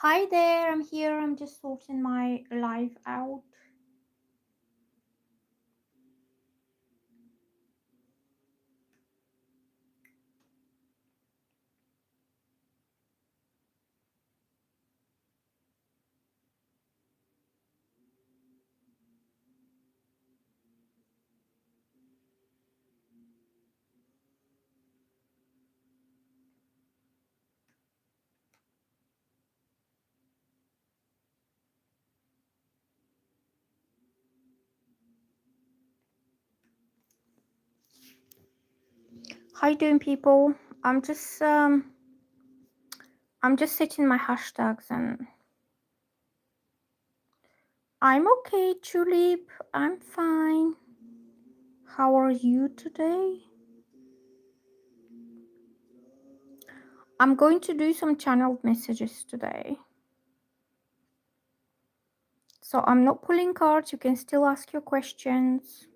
Hi there, I'm here. I'm just sorting my life out. How you doing, people? I'm just um I'm just setting my hashtags and I'm okay, Tulip. I'm fine. How are you today? I'm going to do some channeled messages today. So I'm not pulling cards. You can still ask your questions.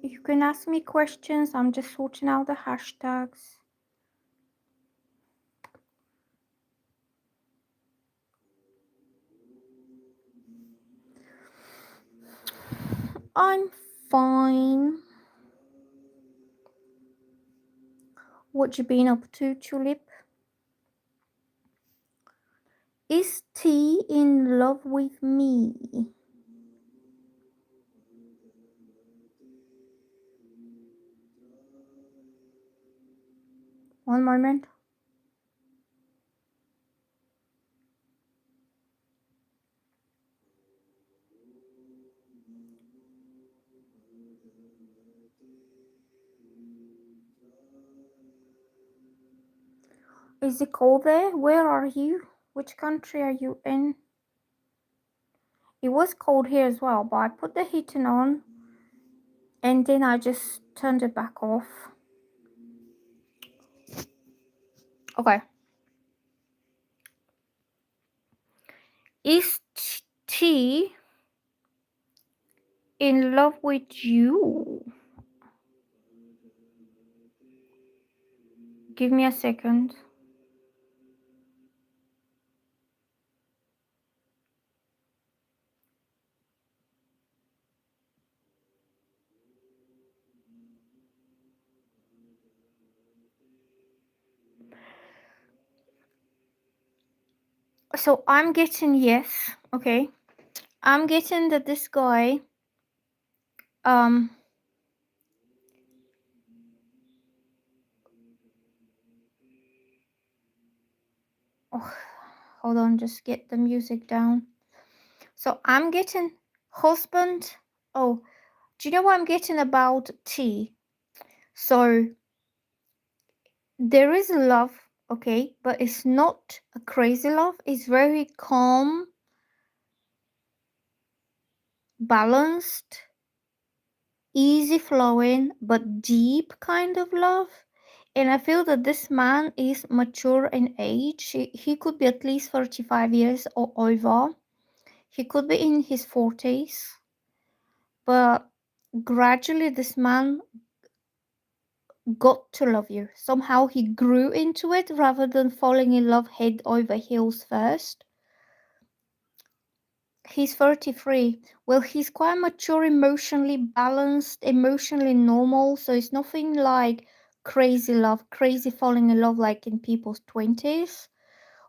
You can ask me questions. I'm just sorting out the hashtags. I'm fine. What you been up to, Tulip? Is T in love with me? One moment. Is it cold there? Where are you? Which country are you in? It was cold here as well, but I put the heating on and then I just turned it back off. Okay. Is T in love with you? Give me a second. So I'm getting yes. Okay. I'm getting that this guy um oh, hold on, just get the music down. So I'm getting husband. Oh, do you know what I'm getting about T? So there is love, okay, but it's not a crazy love. It's very calm, balanced, easy flowing, but deep kind of love. And I feel that this man is mature in age. He could be at least 35 years or over. He could be in his 40s. But gradually, this man got to love you. Somehow he grew into it rather than falling in love head over heels first. He's 33. Well, he's quite mature, emotionally balanced, emotionally normal. So it's nothing like crazy love, crazy falling in love like in people's 20s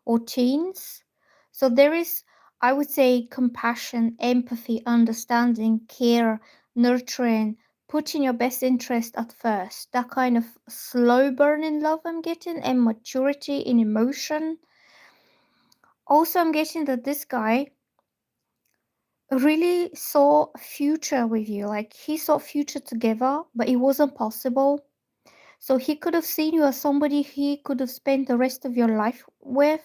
or teens. So there is, I would say, compassion, empathy, understanding, care, nurturing, putting your best interest at first. That kind of slow burn in love I'm getting, and maturity in emotion. Also, I'm getting that this guy really saw a future with you. Like he saw a future together, but it wasn't possible. So he could have seen you as somebody he could have spent the rest of your life with,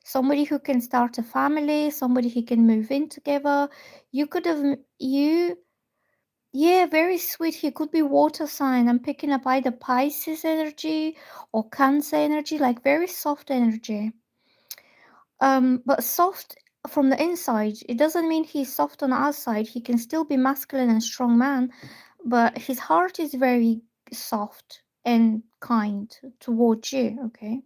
somebody who can start a family, somebody he can move in together. You could have yeah, very sweet. He could be water sign. I'm picking up either Pisces energy or Cancer energy, like very soft energy. But soft from the inside. It doesn't mean he's soft on the outside. He can still be masculine and strong man, but his heart is very soft. and kind towards you, okay?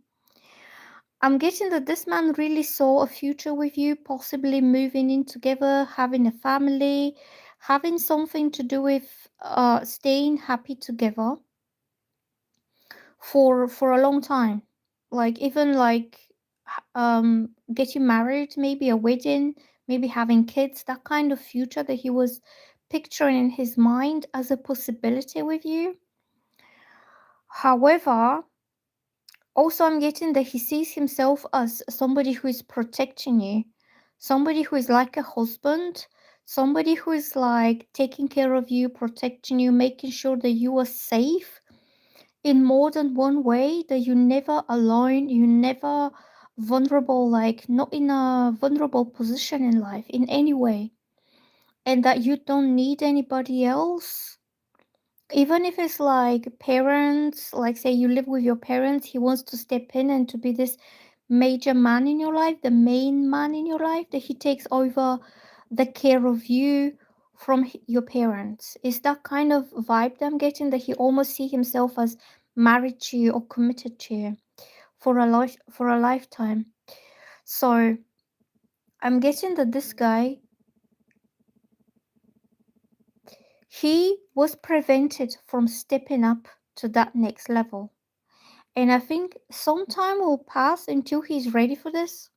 I'm getting that this man really saw a future with you, possibly moving in together, having a family, having something to do with staying happy together for a long time. Like even like getting married, maybe a wedding, maybe having kids, that kind of future that he was picturing in his mind as a possibility with you. However, also, I'm getting that he sees himself as somebody who is protecting you, somebody who is like a husband, somebody who is like taking care of you, protecting you, making sure that you are safe in more than one way, that you're never alone, you're never vulnerable, like not in a vulnerable position in life in any way, and that you don't need anybody else. Even if it's like parents, like say you live with your parents, he wants to step in and to be this major man in your life, the main man in your life, that he takes over the care of you from your parents. Is that kind of vibe that I'm getting, that he almost see himself as married to you or committed to you for a lifetime. So I'm getting that this guy, he was prevented from stepping up to that next level. And I think some time will pass until he's ready for this.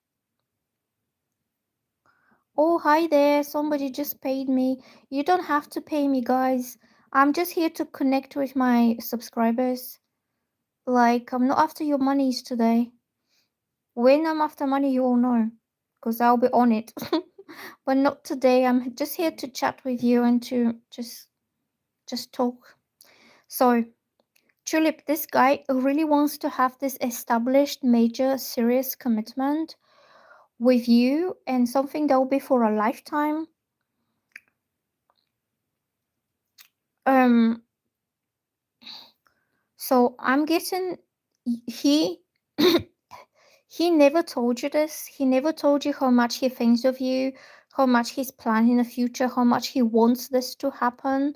Oh, hi there. Somebody just paid me. You don't have to pay me, guys. I'm just here to connect with my subscribers. Like, I'm not after your monies today. When I'm after money, you will know, because I'll be on it. But not today. I'm just here to chat with you and to just talk. So, Tulip, this guy really wants to have this established, major, serious commitment with you, and something that will be for a lifetime. Um, so I'm guessing he he never told you this. He never told you how much he thinks of you, how much he's planning the future, how much he wants this to happen.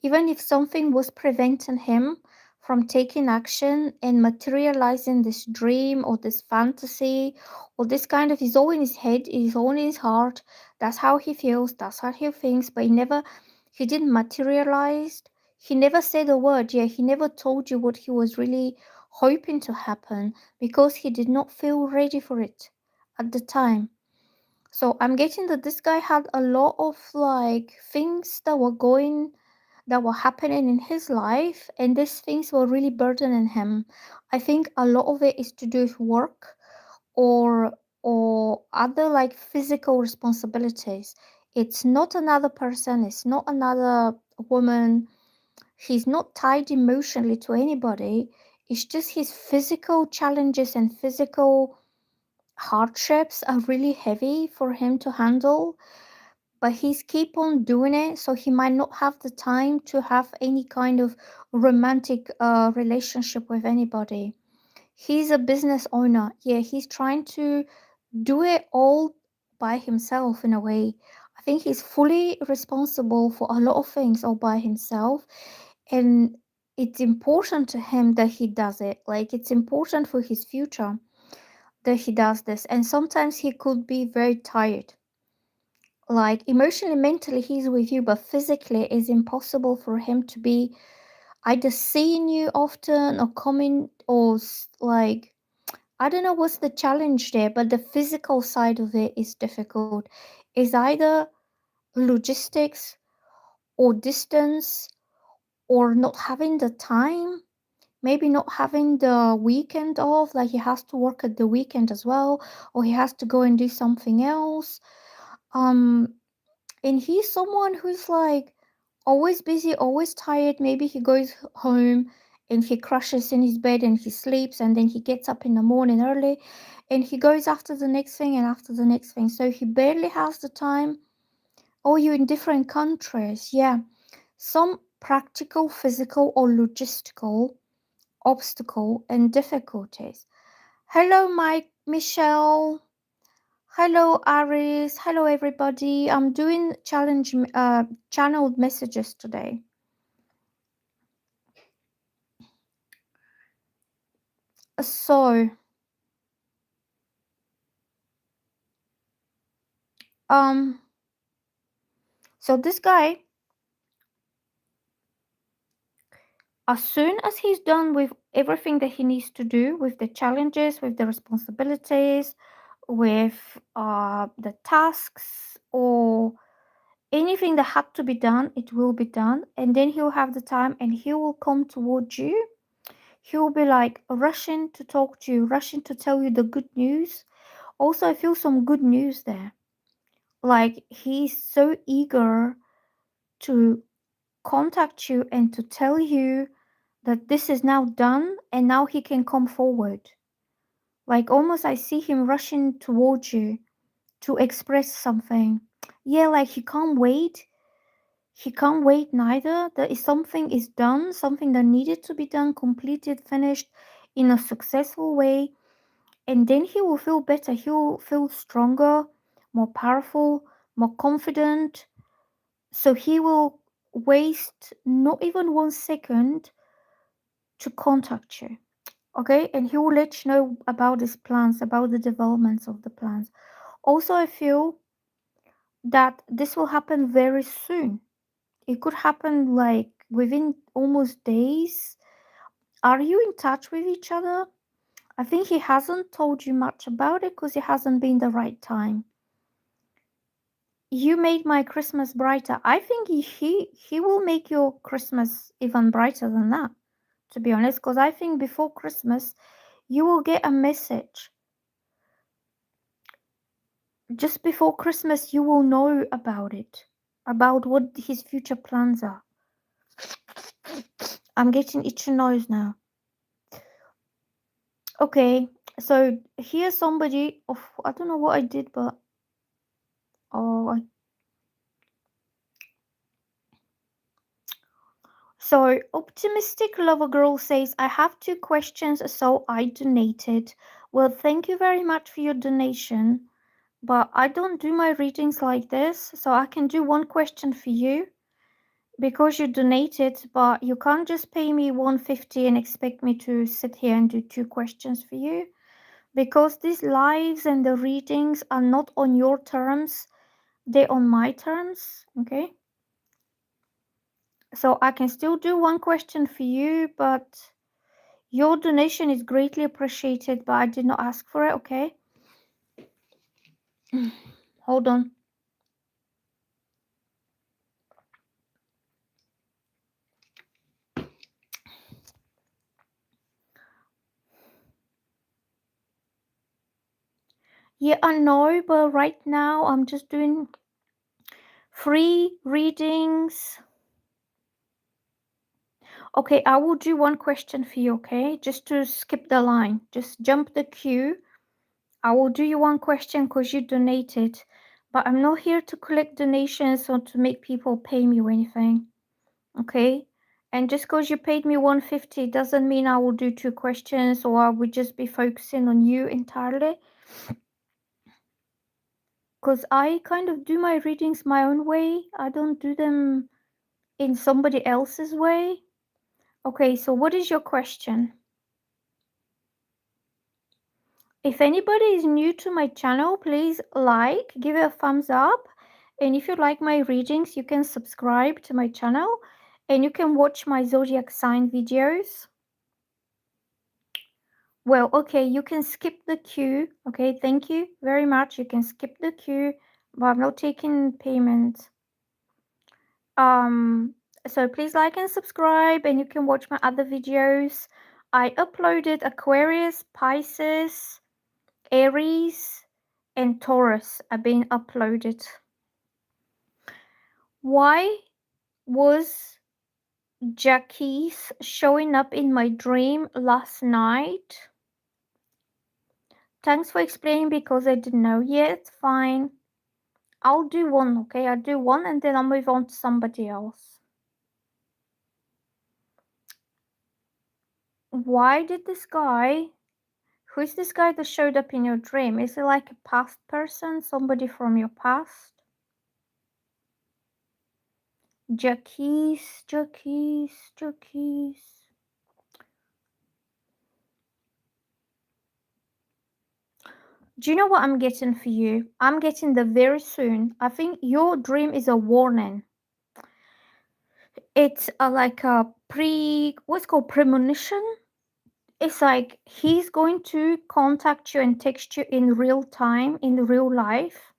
Even if something was preventing him from taking action and materializing this dream or this fantasy or this kind of, is all in his head, is all in his heart. That's how he feels, that's how he thinks, but he didn't materialize. He never said a word. Yeah, he never told you what he was really hoping to happen because he did not feel ready for it at the time. So I'm getting that this guy had a lot of like things that were happening in his life, and these things were really burdening him. I think a lot of it is to do with work or other like physical responsibilities. It's not another person, it's not another woman. He's not tied emotionally to anybody. It's just his physical challenges and physical hardships are really heavy for him to handle, but he's keep on doing it, so he might not have the time to have any kind of romantic relationship with anybody. He's a business owner. Yeah, he's trying to do it all by himself in a way. I think he's fully responsible for a lot of things all by himself, and it's important to him that he does it. Like it's important for his future that he does this. And sometimes he could be very tired. Like emotionally, mentally, he's with you, but physically, it's impossible for him to be either seeing you often or coming or like, I don't know what's the challenge there, but the physical side of it is difficult. Is either logistics or distance or not having the time, maybe not having the weekend off, like he has to work at the weekend as well, or he has to go and do something else. Um, and he's someone who's like always busy, always tired. Maybe he goes home and he crashes in his bed and he sleeps, and then he gets up in the morning early and he goes after the next thing and after the next thing. So he barely has the time. Oh, you're in different countries. Yeah. Some practical, physical, or logistical obstacle and difficulties. Hello, Mike, Michelle. Hello, Aris. Hello, everybody. I'm doing channeled messages today. So, um, so this guy, as soon as he's done with everything that he needs to do, with the challenges, with the responsibilities, with the tasks, or anything that had to be done, it will be done. And then he'll have the time and he will come towards you. He'll be like rushing to talk to you, rushing to tell you the good news. Also, I feel some good news there. Like he's so eager to contact you and to tell you that this is now done and now he can come forward. Like almost I see him rushing towards you to express something. Yeah, like he can't wait. He can't wait neither. That is something is done, something that needed to be done, completed, finished in a successful way. And then he will feel better. He will feel stronger, more powerful, more confident. So he will waste not even 1 second to contact you. Okay, and he will let you know about his plans, about the developments of the plans. Also, I feel that this will happen very soon. It could happen like within almost days. Are you in touch with each other? I think he hasn't told you much about it because it hasn't been the right time. You made my Christmas brighter. I think he will make your Christmas even brighter than that, to be honest, because I think before Christmas you will get a message. Just before Christmas you will know about it, about what his future plans are. I'm getting itchy nose now. Okay, so here's somebody of I don't know what I did, but oh, so optimistic lover girl says I have 2 questions, so I donated. Well, thank you very much for your donation, but I don't do my readings like this, so I can do 1 question for you because you donated, but you can't just pay me 150 and expect me to sit here and do 2 questions for you. Because these lives and the readings are not on your terms, they're on my terms, okay? So I can still do 1 question for you, but your donation is greatly appreciated, but I did not ask for it, okay? Hold on. Yeah, I know, but right now I'm just doing free readings. Okay, I will do 1 question for you, okay? Just to skip the line. Just jump the queue. I will do you 1 question because you donated. But I'm not here to collect donations or to make people pay me or anything. Okay? And just because you paid me 150 doesn't mean I will do 2 questions or I would just be focusing on you entirely. Because I kind of do my readings my own way. I don't do them in somebody else's way. Okay, so what is your question? If anybody is new to my channel, please like, give it a thumbs up. And if you like my readings, you can subscribe to my channel and you can watch my zodiac sign videos. Well, okay, you can skip the queue. Okay, thank you very much. You can skip the queue, but I'm not taking payment. So please like and subscribe and you can watch my other videos. I uploaded Aquarius, Pisces, Aries, and Taurus are being uploaded. Why was Jackie showing up in my dream last night? Thanks for explaining because I didn't know yet. Fine. I'll do one, okay? I'll do one and then I'll move on to somebody else. Why did this guy... Who is this guy that showed up in your dream? Is it like a past person? Somebody from your past? Jackie. Do you know what I'm getting for you? I'm getting the very soon. I think your dream is a warning. It's like a what's called premonition. It's like he's going to contact you and text you in real time, in real life.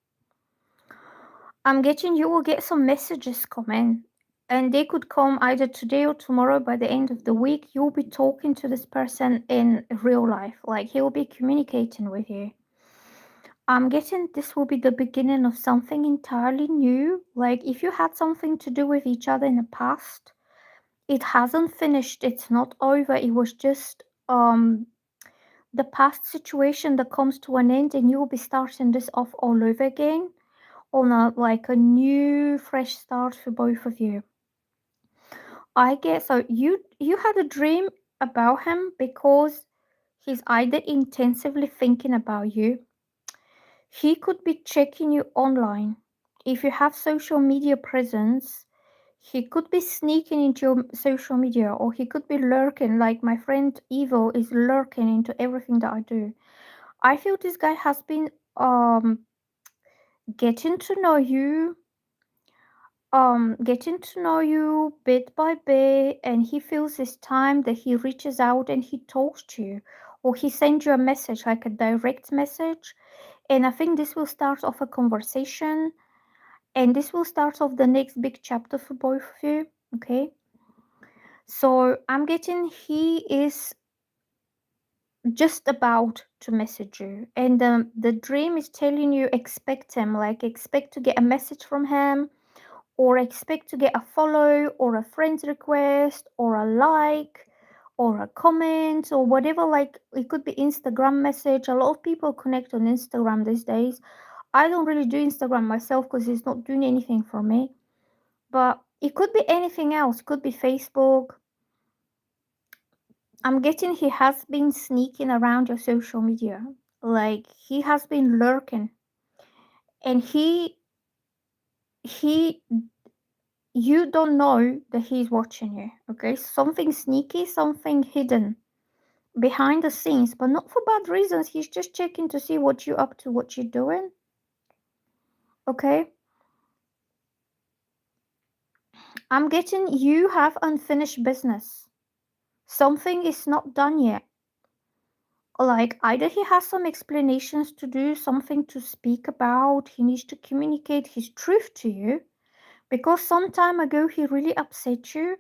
I'm getting you will get some messages coming, and they could come either today or tomorrow. By the end of the week, you'll be talking to this person in real life. Like he'll be communicating with you. I'm getting this will be the beginning of something entirely new. Like if you had something to do with each other in the past, it hasn't finished, it's not over. It was just the past situation that comes to an end, and you will be starting this off all over again on a new fresh start for both of you. I guess so. You had a dream about him because he's either intensively thinking about you. He could be checking you online. If you have social media presence, he could be sneaking into your social media, or he could be lurking, like my friend Evo is lurking into everything that I do. I feel this guy has been getting to know you, getting to know you bit by bit, and he feels it's time that he reaches out and he talks to you, or he sends you a message, like a direct message. And I think this will start off a conversation, and this will start off the next big chapter for both of you. Okay, so I'm getting he is just about to message you, and the dream is telling you expect him, like expect to get a message from him, or expect to get a follow or a friend's request or a like or a comment or whatever. Like it could be Instagram message. A lot of people connect on Instagram these days. I don't really do Instagram myself because it's not doing anything for me, but it could be anything else. It could be Facebook. I'm getting he has been sneaking around your social media, like he has been lurking, and he you don't know that he's watching you. Okay, something sneaky, something hidden behind the scenes, but not for bad reasons. He's just checking to see what you're up to, what you're doing. Okay, I'm getting you have unfinished business. Something is not done yet. Like either he has some explanations to do, something to speak about, he needs to communicate his truth to you, because some time ago he really upset you,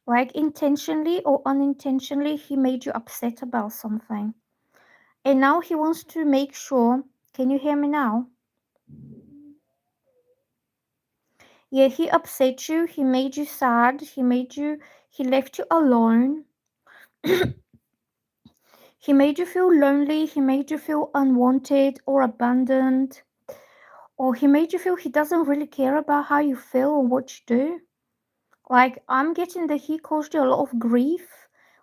like intentionally or unintentionally he made you upset about something, and now he wants to make sure. Can you hear me now? Yeah, he upset you, he made you sad, he left you alone. He made you feel lonely, he made you feel unwanted or abandoned, or he made you feel he doesn't really care about how you feel or what you do. Like, I'm getting that he caused you a lot of grief,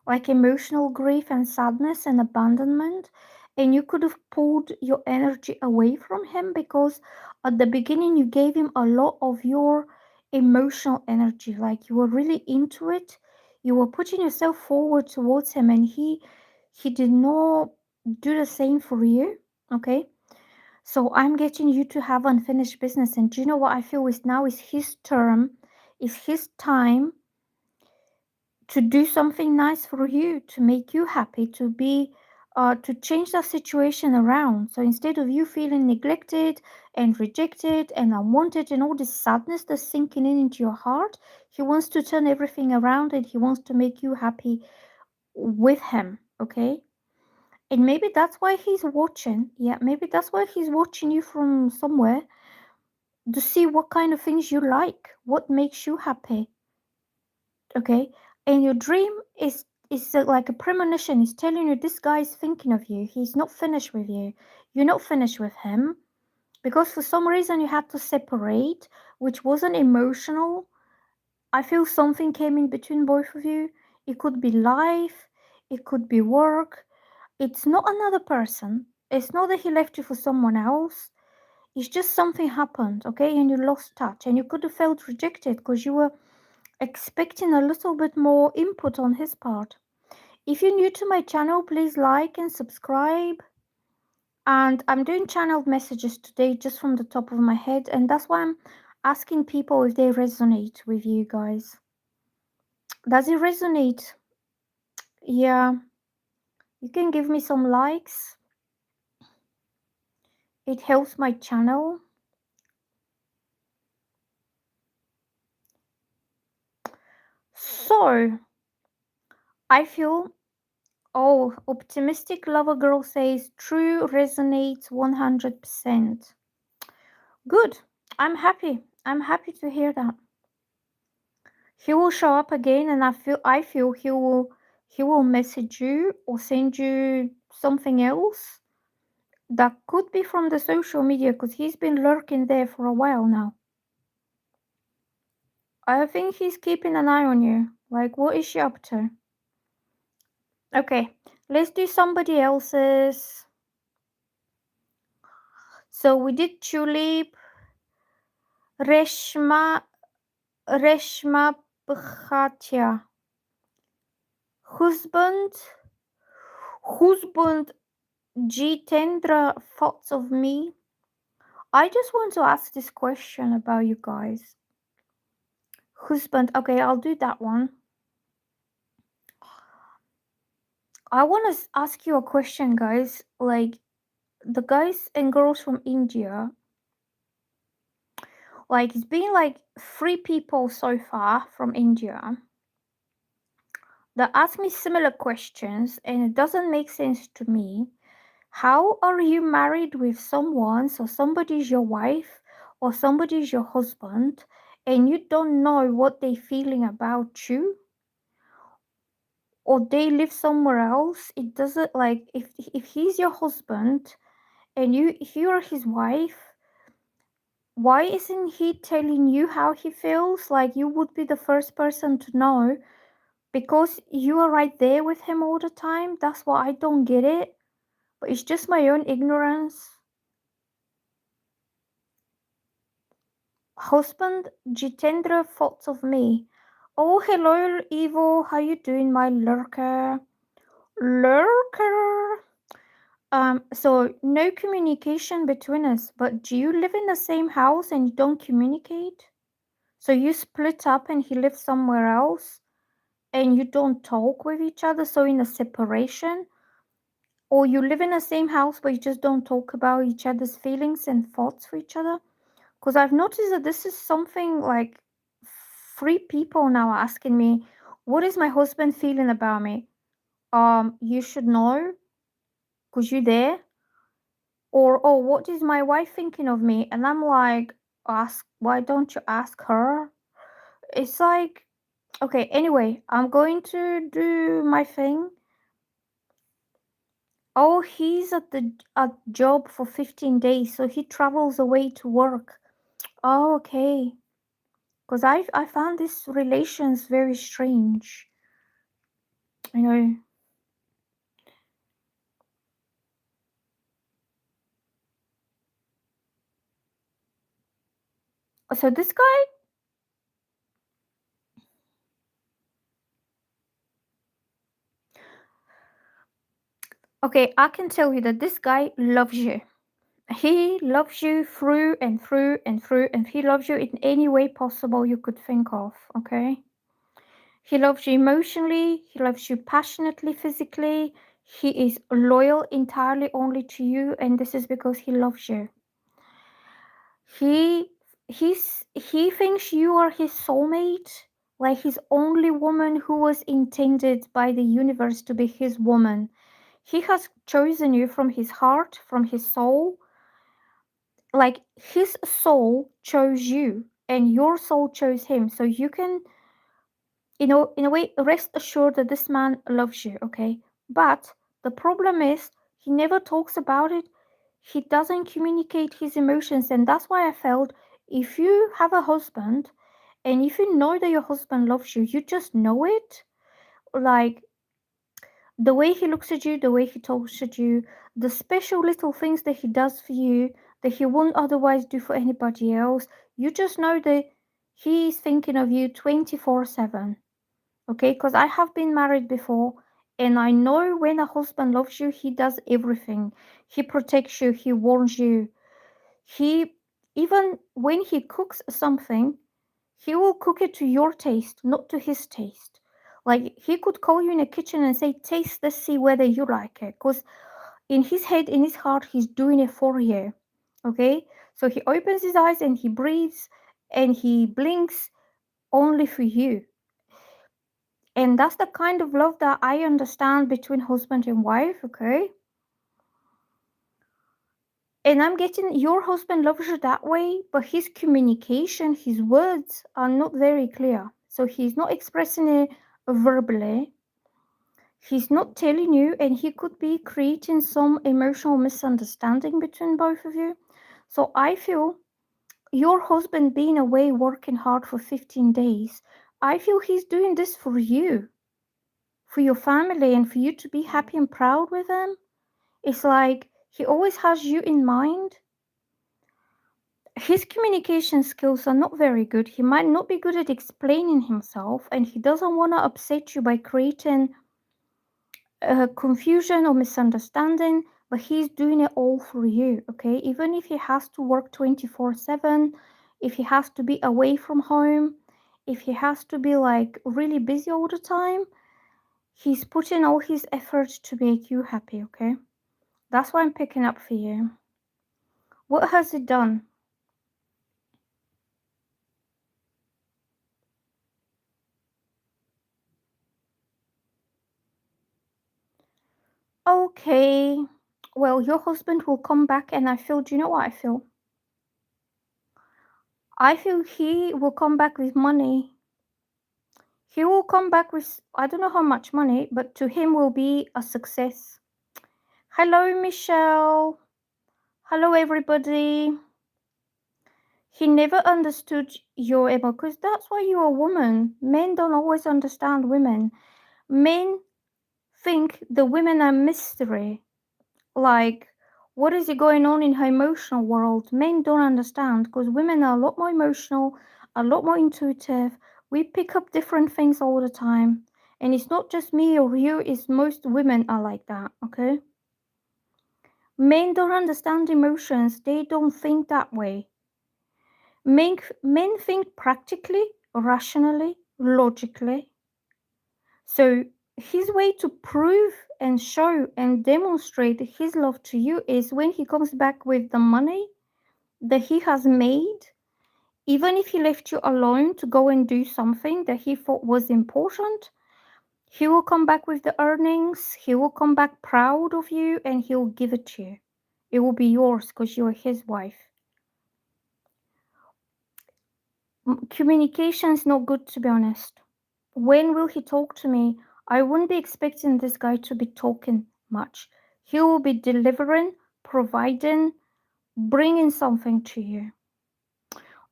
like emotional grief and sadness and abandonment. And you could have pulled your energy away from him because at the beginning you gave him a lot of your emotional energy. Like, you were really into it. You were putting yourself forward towards him, and he did not do the same for you. Okay, so I'm getting you to have unfinished business. And do you know what I feel is now is his term, is his time to do something nice for you, to make you happy, to change that situation around. So instead of you feeling neglected and rejected and unwanted and all this sadness that's sinking in into your heart, he wants to turn everything around, and he wants to make you happy with him. Okay, and maybe that's why he's watching. Yeah, maybe that's why he's watching you from somewhere, to see what kind of things you like, what makes you happy. Okay, and your dream is like a premonition. It's telling you this guy is thinking of you. He's not finished with you. You're not finished with him, because for some reason you had to separate, which wasn't emotional. I feel something came in between both of you. It could be life, it could be work. It's not another person. It's not that he left you for someone else. It's just something happened, okay? And you lost touch, and you could have felt rejected because you were expecting a little bit more input on his part. If you're new to my channel, please like and subscribe. And I'm doing channeled messages today just from the top of my head, and that's why I'm asking people if they resonate with you guys. Does it resonate? Yeah, you can give me some likes. It helps my channel. So, I feel, oh, optimistic lover girl says true resonates 100%. Good. I'm happy. I'm happy to hear that. He will show up again, and I feel he will message you or send you something else that could be from the social media, because he's been lurking there for a while now. I think he's keeping an eye on you. Like, what is she up to? Okay, let's do somebody else's. So we did Tulip, Reshma, Reshma Bhatia. Husband Jitendra, thoughts of me. I just want to ask this question about you guys. Husband, okay, I'll do that one. I want to ask you a question, guys. Like, the guys and girls from India, like, it's been like 3 people so far from India that ask me similar questions, and it doesn't make sense to me. How are you married with someone, so somebody's your wife or somebody's your husband, and you don't know what they're feeling about you, or they live somewhere else? It doesn't, like, if he's your husband and you're his wife, why isn't he telling you how he feels? Like, you would be the first person to know, because you are right there with him all the time. That's why I don't get it, but it's just my own ignorance. Husband Jitendra, thoughts of me. Oh, hello, Evo. How you doing, my lurker? Lurker. So no communication between us, but do you live in the same house and you don't communicate? So you split up and he lives somewhere else and you don't talk with each other, so in a separation? Or you live in the same house but you just don't talk about each other's feelings and thoughts for each other? Because I've noticed that this is something like 3 people now asking me, what is my husband feeling about me? You should know, because you're there. Or, oh, what is my wife thinking of me? And I'm like, why don't you ask her? It's like, okay, anyway, I'm going to do my thing. Oh, he's at job for 15 days, so he travels away to work. Oh, okay. Because I found this relations very strange. I know. So this guy, okay, I can tell you that this guy loves you. He loves you through and through and through, and he loves you in any way possible you could think of, okay? He loves you emotionally, he loves you passionately, physically. He is loyal entirely only to you, and this is because he loves you. He thinks you are his soulmate, like his only woman who was intended by the universe to be his woman. He has chosen you from his heart, from his soul. Like, his soul chose you and your soul chose him. So you can, in a way, rest assured that this man loves you, okay? But the problem is, he never talks about it. He doesn't communicate his emotions. And that's why I felt, if you have a husband and if you know that your husband loves you, you just know it. Like, the way he looks at you, the way he talks to you, the special little things that he does for you that he won't otherwise do for anybody else, you just know that he's thinking of you 24/7. Okay? Because I have been married before, And I know when a husband loves you, he does everything. He protects you, he warns you. He, even when he cooks something, he will cook it to your taste, not to his taste. Like he could call you in the kitchen and say, taste this, see whether you like it. Because in his head, in his heart, he's doing it for you. Okay? So he opens his eyes and he breathes and he blinks only for you. And that's the kind of love that I understand between husband and wife, okay? And I'm getting your husband loves you that way, but his communication, his words are not very clear. So he's not expressing it verbally. He's not telling you, and he could be creating some emotional misunderstanding between both of you. So I feel your husband being away working hard for 15 days, I feel he's doing this for you, for your family, and for you to be happy and proud with him. It's like he always has you in mind. His communication skills are not very good. He might not be good at explaining himself, and he doesn't want to upset you by creating confusion or misunderstanding, but he's doing it all for you, okay? Even if he has to work 24/7, if he has to be away from home, if he has to be like really busy all the time, he's putting all his efforts to make you happy, okay? That's why I'm picking up for you. What has it done? Okay. Well, your husband will come back, and I feel, do you know what I feel? I feel he will come back with money. He will come back with, I don't know how much money, but to him will be a success. Hello, Michelle. Hello, everybody. He never understood your emo because that's why you're a woman. Men don't always understand women. Men think the women are mystery. Like, what is it going on in her emotional world? Men don't understand because women are a lot more emotional, a lot more intuitive. We pick up different things all the time. And it's not just me or you, it's most women are like that, okay? Men don't understand emotions, they don't think that way. Men think practically, rationally, logically. So his way to prove and show and demonstrate his love to you is when he comes back with the money that he has made, even if he left you alone to go and do something that he thought was important, he will come back with the earnings, he will come back proud of you, and he'll give it to you. It will be yours because you're his wife. Communication is not good, to be honest. When will he talk to me? I wouldn't be expecting this guy to be talking much. He will be delivering, providing, bringing something to you.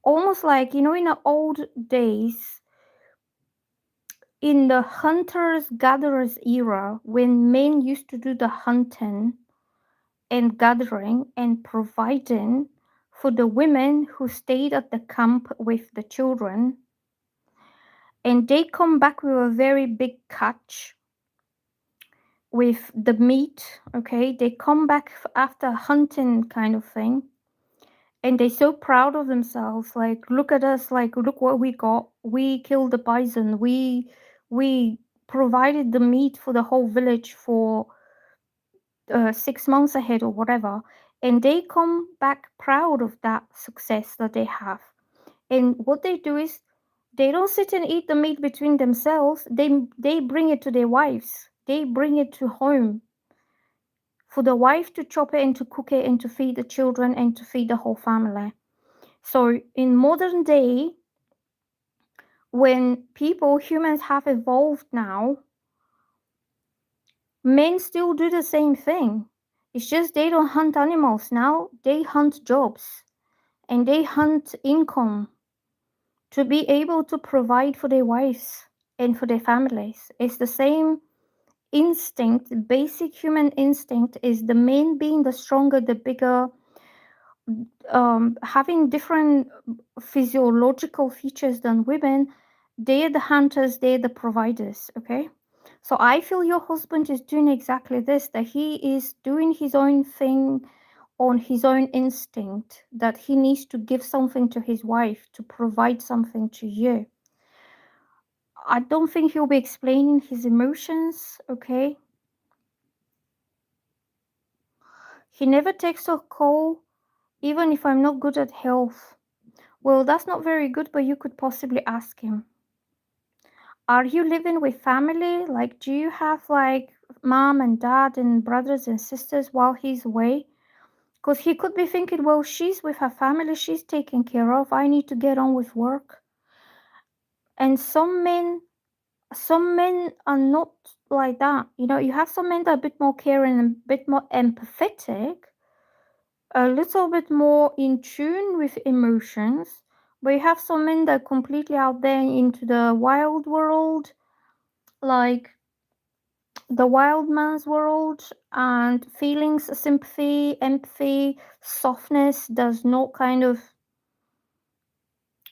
Almost like, in the old days, in the hunters gatherers era, when men used to do the hunting and gathering and providing for the women who stayed at the camp with the children, and they come back with a very big catch with the meat, okay? They come back after hunting kind of thing, and they're so proud of themselves, like, look at us, like, look what we got. We killed the bison. We provided the meat for the whole village for 6 months ahead or whatever, and they come back proud of that success that they have. And what they do is they don't sit and eat the meat between themselves. They bring it to their wives. They bring it to home for the wife to chop it and to cook it and to feed the children and to feed the whole family. So in modern day, when humans have evolved now, men still do the same thing. It's just they don't hunt animals now, they hunt jobs and they hunt income to be able to provide for their wives and for their families. It's the same instinct, basic human instinct is the men being the stronger, the bigger, having different physiological features than women. They're the hunters, they're the providers, okay? So I feel your husband is doing exactly this, that he is doing his own thing on his own instinct, that he needs to give something to his wife to provide something to you. I don't think he'll be explaining his emotions, okay? He never takes a call, even if I'm not good at health. Well, that's not very good, but you could possibly ask him. Are you living with family? Like, do you have like mom and dad and brothers and sisters while he's away? Because he could be thinking, well, she's with her family, she's taken care of. I need to get on with work. And some men are not like that. You know, you have some men that are a bit more caring and a bit more empathetic, a little bit more in tune with emotions. But you have some men that are completely out there into the wild world, like the wild man's world, and feelings, sympathy, empathy, softness does not kind of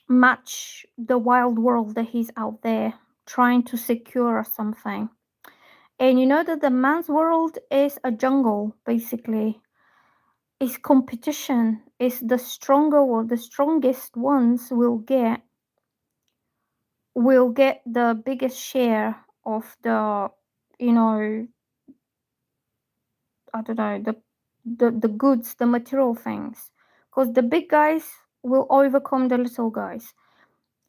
match the wild world that he's out there trying to secure something. And you know that the man's world is a jungle, basically. It's competition. It's the stronger or the strongest ones will get the biggest share of the, you know, I don't know, the goods, the material things. Because the big guys will overcome the little guys.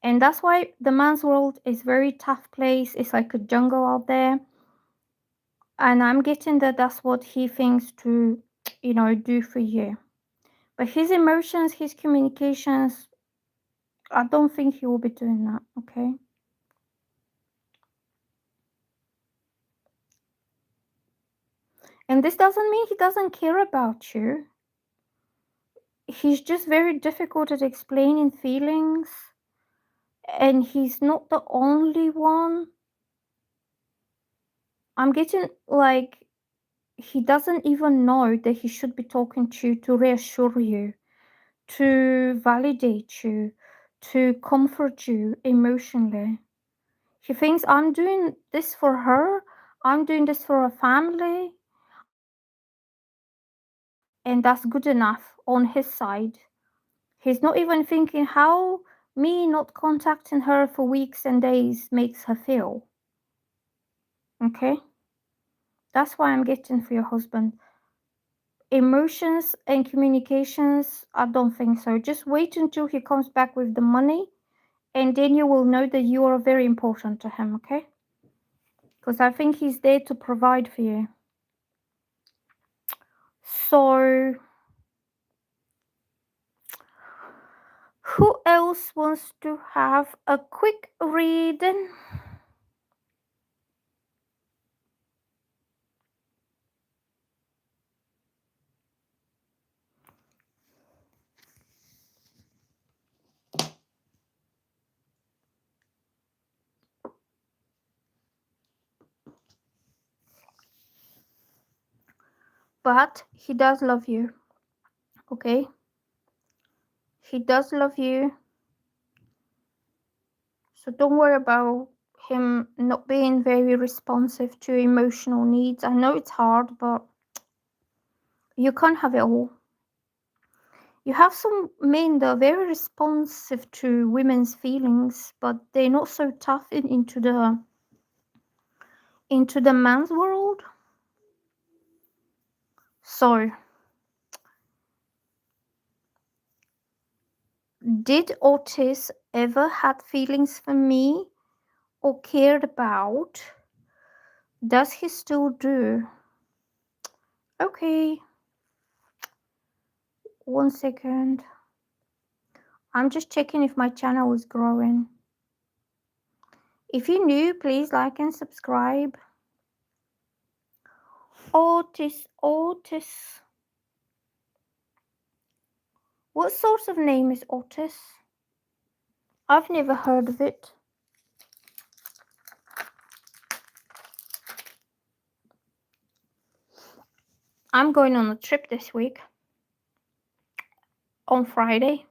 And that's why the man's world is very tough place. It's like a jungle out there. And I'm getting that that's what he thinks to, do for you. But his emotions, his communications, I don't think he will be doing that, okay? And this doesn't mean he doesn't care about you. He's just very difficult at explaining feelings. And he's not the only one. I'm getting like he doesn't even know that he should be talking to you to reassure you, to validate you, to comfort you emotionally. He thinks I'm doing this for her, I'm doing this for a family, and that's good enough on his side. He's not even thinking how me not contacting her for weeks and days makes her feel. Okay? That's why I'm getting for your husband. Emotions and communications, I don't think so. Just wait until he comes back with the money, and then you will know that you are very important to him, okay? Because I think he's there to provide for you. So, who else wants to have a quick reading? But he does love you, okay? He does love you. So don't worry about him not being very responsive to emotional needs. I know it's hard, but you can't have it all. You have some men that are very responsive to women's feelings, but they're not so tough into the man's world. So, did Otis ever had feelings for me or cared about? Does he still do? Okay, 1 second. I'm just checking if my channel is growing. If you're new, please like and subscribe. Otis. What sort of name is Otis? I've never heard of it. I'm going on a trip this week. On Friday.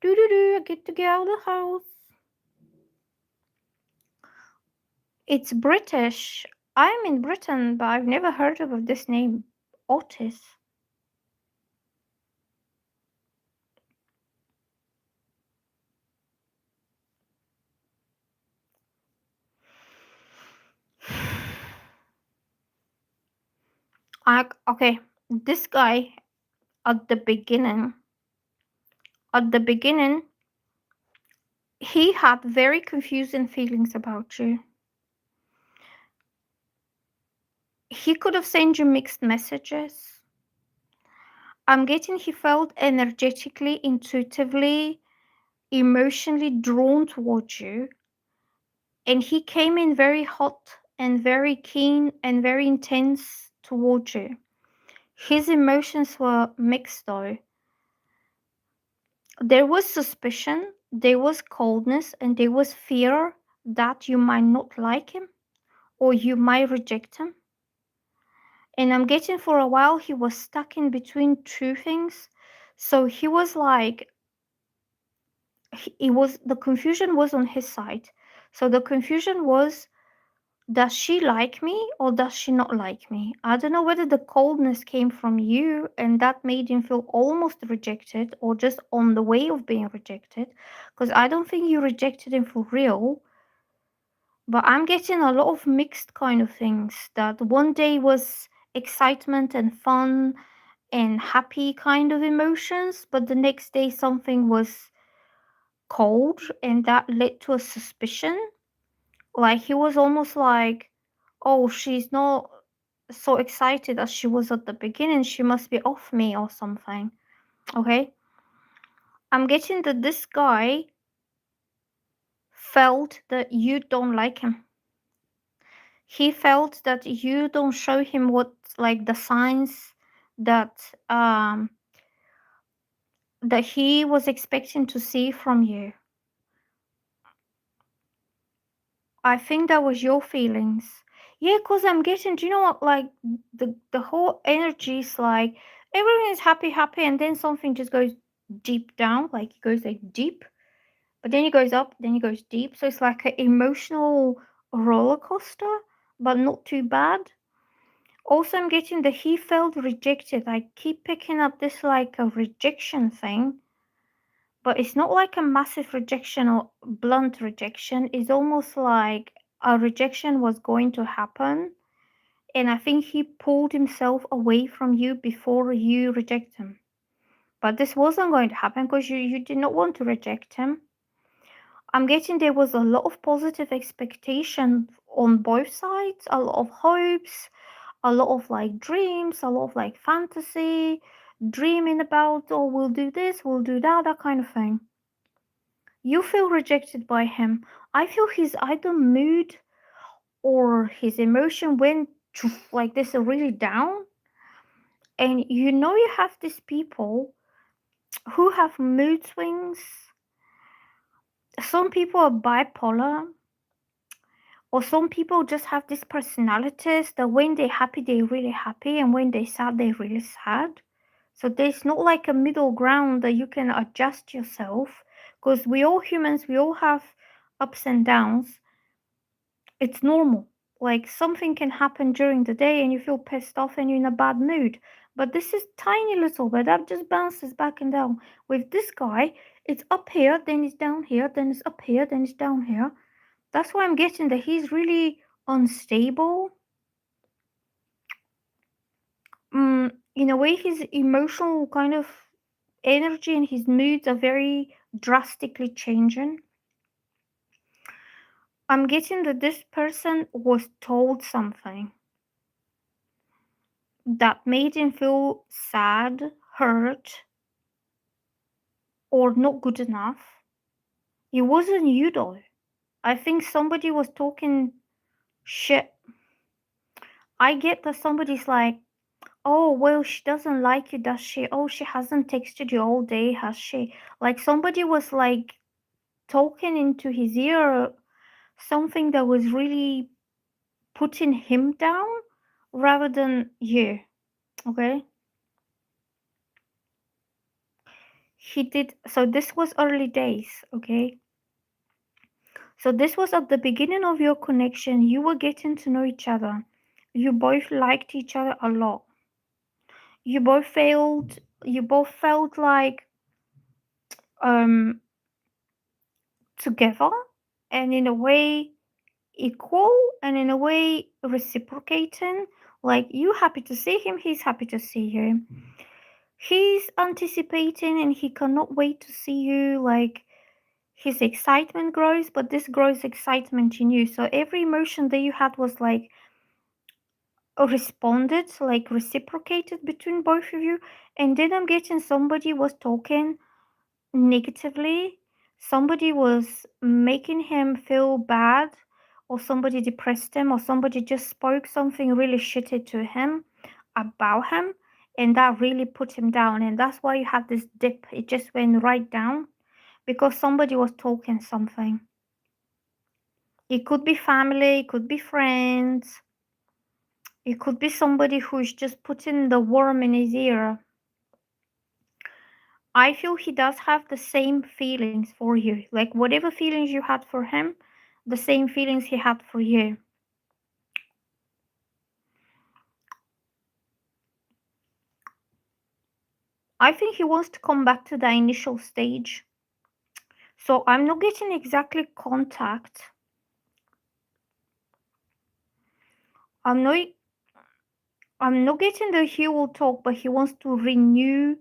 I get to get out of the house. It's British. I'm in Britain, but I've never heard of this name. Otis. Okay, this guy at the beginning, at the beginning, he had very confusing feelings about you. He could have sent you mixed messages. I'm getting he felt energetically, intuitively, emotionally drawn towards you. And he came in very hot and very keen and very intense towards you. His emotions were mixed though. There was suspicion, there was coldness, and there was fear that you might not like him or you might reject him. And I'm getting for a while he was stuck in between two things. So he was like, it was the confusion was on his side. So the confusion was, does she like me or does she not like me? I don't know whether the coldness came from you and that made him feel almost rejected or just on the way of being rejected. Because I don't think you rejected him for real. But I'm getting a lot of mixed kind of things. That one day was excitement and fun and happy kind of emotions, but the next day something was cold and that led to a suspicion. Like he was almost like, oh, she's not so excited as she was at the beginning. She must be off me or something. Okay. I'm getting that this guy felt that you don't like him. He felt that you don't show him what like the signs that that he was expecting to see from you. I think that was your feelings. Yeah, cause I'm getting. Do you know what? Like the whole energy is like everyone is happy, happy, and then something just goes deep down. Like it goes like deep, but then it goes up, then it goes deep. So it's like an emotional roller coaster, but not too bad. Also, I'm getting that he felt rejected. I keep picking up this like a rejection thing, but it's not like a massive rejection or blunt rejection. It's almost like a rejection was going to happen. And I think he pulled himself away from you before you reject him. But this wasn't going to happen because you did not want to reject him. I'm getting there was a lot of positive expectation on both sides, a lot of hopes, a lot of like dreams, a lot of like fantasy, dreaming about, oh, we'll do this, we'll do that, that kind of thing. You feel rejected by him. I feel his either mood or his emotion went like this really down. And you have these people who have mood swings. Some people are bipolar, or some people just have these personalities that when they're happy, they're really happy, and when they're sad, they're really sad. So there's not like a middle ground that you can adjust yourself because we all humans, we all have ups and downs. It's normal. Like something can happen during the day and you feel pissed off and you're in a bad mood. But this is tiny little bit that just bounces back and down. With this guy, it's up here, then it's down here, then it's up here, then it's down here. That's why I'm getting that he's really unstable. In a way, his emotional kind of energy and his moods are very drastically changing. I'm getting that this person was told something that made him feel sad, hurt, or not good enough. It wasn't you though. I think somebody was talking shit. I get that somebody's like, oh, well, she doesn't like you, does she? Oh, she hasn't texted you all day, has she? Like somebody was like talking into his ear something that was really putting him down rather than you. Okay? He did. So this was early days. Okay? So this was at the beginning of your connection. You were getting to know each other. You both liked each other a lot. You both felt like um together, and in a way equal, and in a way reciprocating. Like, you happy to see him, he's happy to see you. He's anticipating and he cannot wait to see you. Like, his excitement grows, but this grows excitement in you. So every emotion that you had was like responded, like reciprocated between both of you. And then I'm getting somebody was talking negatively, somebody was making him feel bad, or somebody depressed him, or somebody just spoke something really shitty to him about him, and that really put him down. And that's why you had this dip. It just went right down because somebody was talking something. It could be family, it could be friends, it could be somebody who's just putting the worm in his ear. I feel he does have the same feelings for you. Like, whatever feelings you had for him, the same feelings he had for you. I think he wants to come back to the initial stage. So I'm not getting exactly contact. I'm not I'm not getting that he will talk, but he wants to renew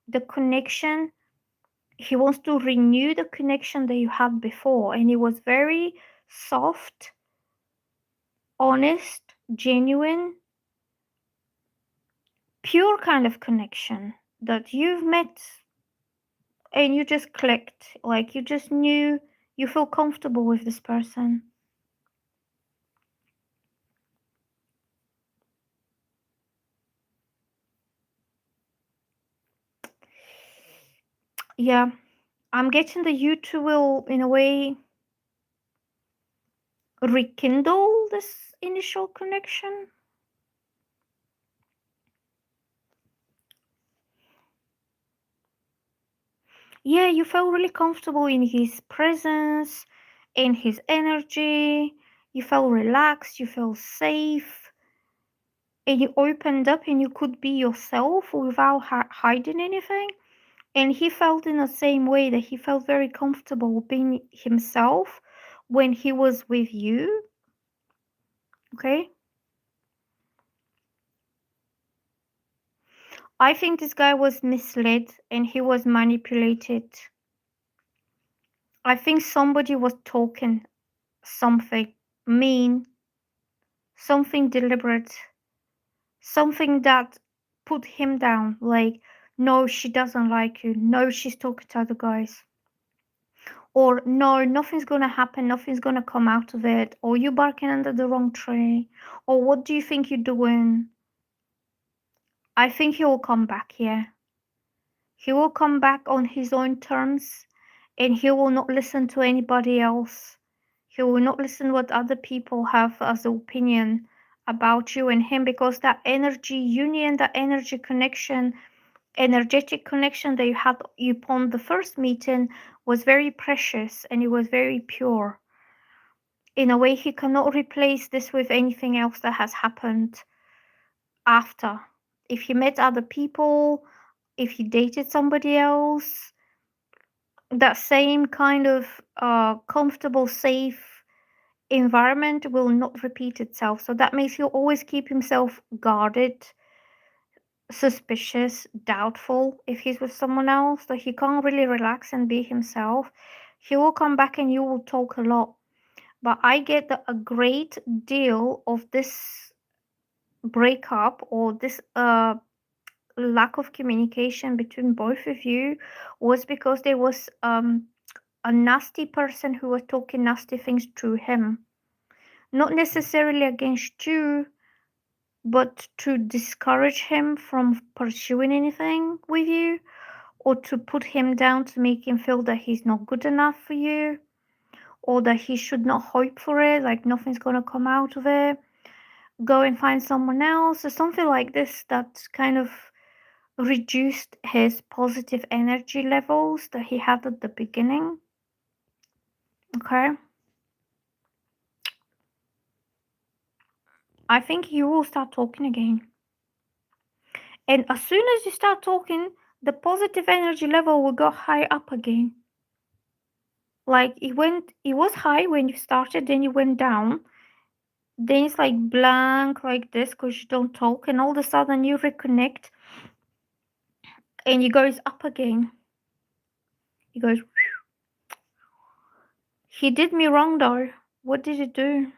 the connection. He wants to renew the connection that you had before. And it was very soft, honest, genuine, pure kind of connection that you've met and you just clicked. Like, you just knew, you feel comfortable with this person. Yeah, I'm getting that you two will, in a way, rekindle this initial connection. Yeah, you felt really comfortable in his presence, in his energy. You felt relaxed, you felt safe, and you opened up and you could be yourself without hiding anything. And he felt in the same way, that he felt very comfortable being himself when he was with you. Okay? I think this guy was misled and he was manipulated. I think somebody was talking something mean, something deliberate, something that put him down. Like, no, she doesn't like you. No, she's talking to other guys. Or, no, nothing's gonna happen, nothing's gonna come out of it. Or, you barking under the wrong tree. Or, what do you think you're doing? I think he will come back, yeah. He will come back on his own terms, and he will not listen to anybody else. He will not listen what other people have as opinion about you and him, because that energy union, that energy connection, energetic connection that you had upon the first meeting was very precious and it was very pure. In a way, he cannot replace this with anything else that has happened after. If he met other people, if he dated somebody else, that same kind of comfortable, safe environment will not repeat itself. So that makes he'll always keep himself guarded, suspicious, doubtful if he's with someone else. So he can't really relax and be himself. He will come back and you will talk a lot. But I get that a great deal of this breakup, or this lack of communication between both of you, was because there was a nasty person who was talking nasty things to him. Not necessarily against you, but to discourage him from pursuing anything with you, or to put him down, to make him feel that he's not good enough for you, or that he should not hope for it, like nothing's going to come out of it. Go and find someone else, or something like this, that kind of reduced his positive energy levels that he had at the beginning. Okay? I think you will start talking again. And as soon as you start talking, the positive energy level will go high up again. Like it was high when you started, then you went down. Then it's like blank like this because you don't talk, and all of a sudden you reconnect and it goes up again. It goes, he did me wrong though. What did he do?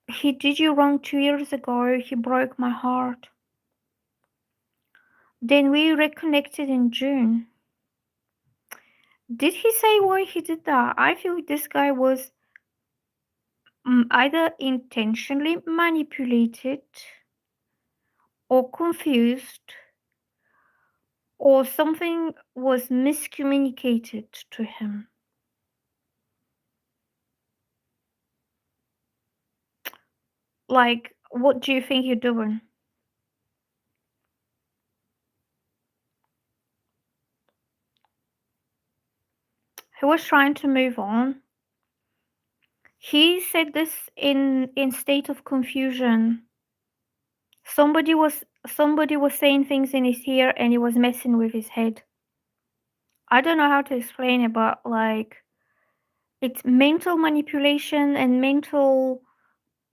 He did you wrong 2 years ago. He broke my heart. Then we reconnected in June. Did he say why he did that? I feel this guy was either intentionally manipulated or confused, or something was miscommunicated to him. Like, what do you think you're doing? He was trying to move on. He said this in state of confusion. Somebody was saying things in his ear and it was messing with his head. I don't know how to explain it, but like it's mental manipulation and mental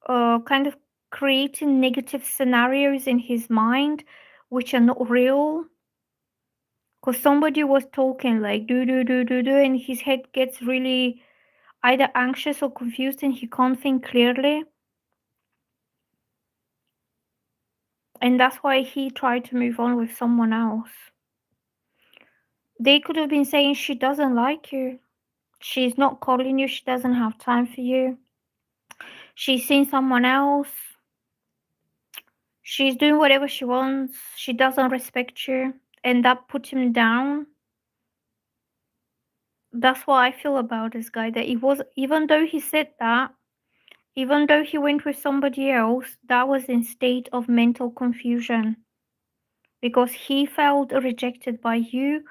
kind of creating negative scenarios in his mind which are not real. Because somebody was talking like do, and his head gets really either anxious or confused and he can't think clearly. And that's why he tried to move on with someone else. They could have been saying she doesn't like you. She's not calling you. She doesn't have time for you. She's seen someone else. She's doing whatever she wants. She doesn't respect you. And that put him down. That's what I feel about this guy. That he was, even though he said that, even though he went with somebody else, that was in state of mental confusion. Because he felt rejected by you,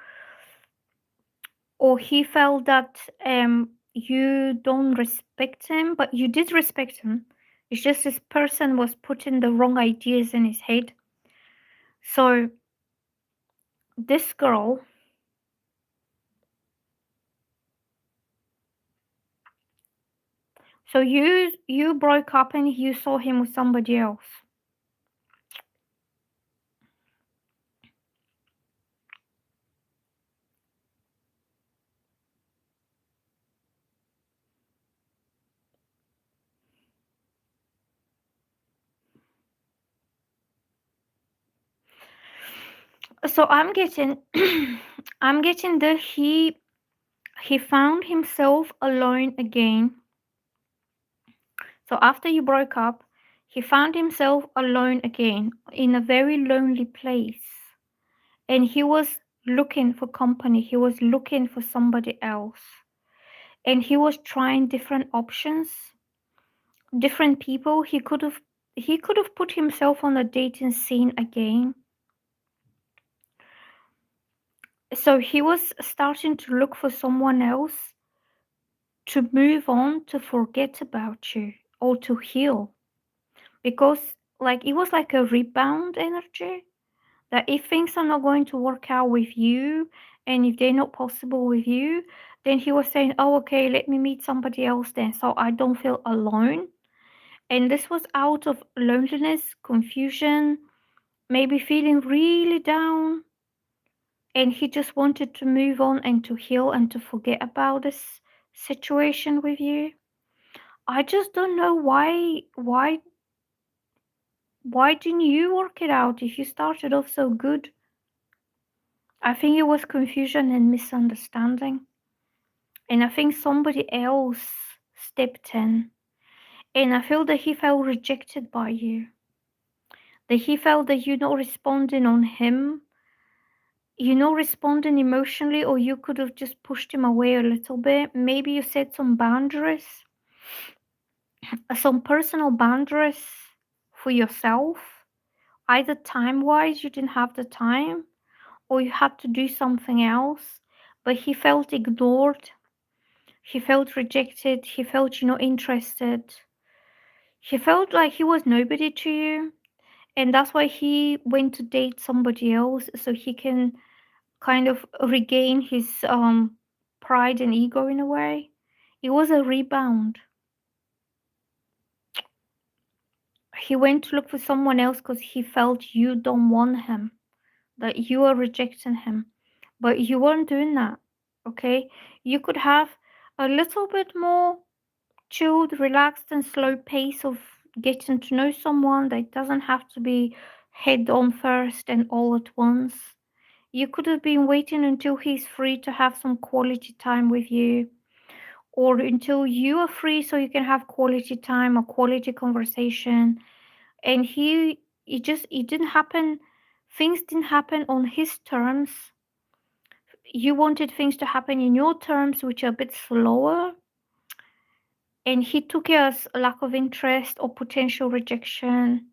or he felt that you don't respect him, but you did respect him. It's just this person was putting the wrong ideas in his head. So this girl, so you broke up and you saw him with somebody else. So I'm getting I'm getting that he found himself alone again. So after you broke up, he found himself alone again in a very lonely place. And he was looking for company. He was looking for somebody else. And he was trying different options, different people. He could have put himself on the dating scene again. So he was starting to look for someone else to move on, to forget about you, or to heal. Because like it was like a rebound energy, that if things are not going to work out with you and if they're not possible with you, then he was saying, oh, okay, let me meet somebody else then so I don't feel alone. And this was out of loneliness, confusion, maybe feeling really down. And he just wanted to move on and to heal and to forget about this situation with you. I just don't know why didn't you work it out if you started off so good? I think it was confusion and misunderstanding. And I think somebody else stepped in. And I feel that he felt rejected by you. That he felt that you're not responding on him. You're not responding emotionally, or you could have just pushed him away a little bit. Maybe you set some boundaries, some personal boundaries for yourself. Either time-wise, you didn't have the time, or you had to do something else. But he felt ignored. He felt rejected. He felt you're not interested. He felt like he was nobody to you. And that's why he went to date somebody else so he can kind of regain his pride and ego in a way. It was a rebound. He went to look for someone else because he felt you don't want him, that you are rejecting him. But you weren't doing that, okay? You could have a little bit more chilled, relaxed, and slow pace of getting to know someone that doesn't have to be head on first and all at once. You could have been waiting until he's free to have some quality time with you, or until you are free so you can have quality time or quality conversation. And it didn't happen. Things didn't happen on his terms. You wanted things to happen in your terms, which are a bit slower. And he took it as a lack of interest or potential rejection.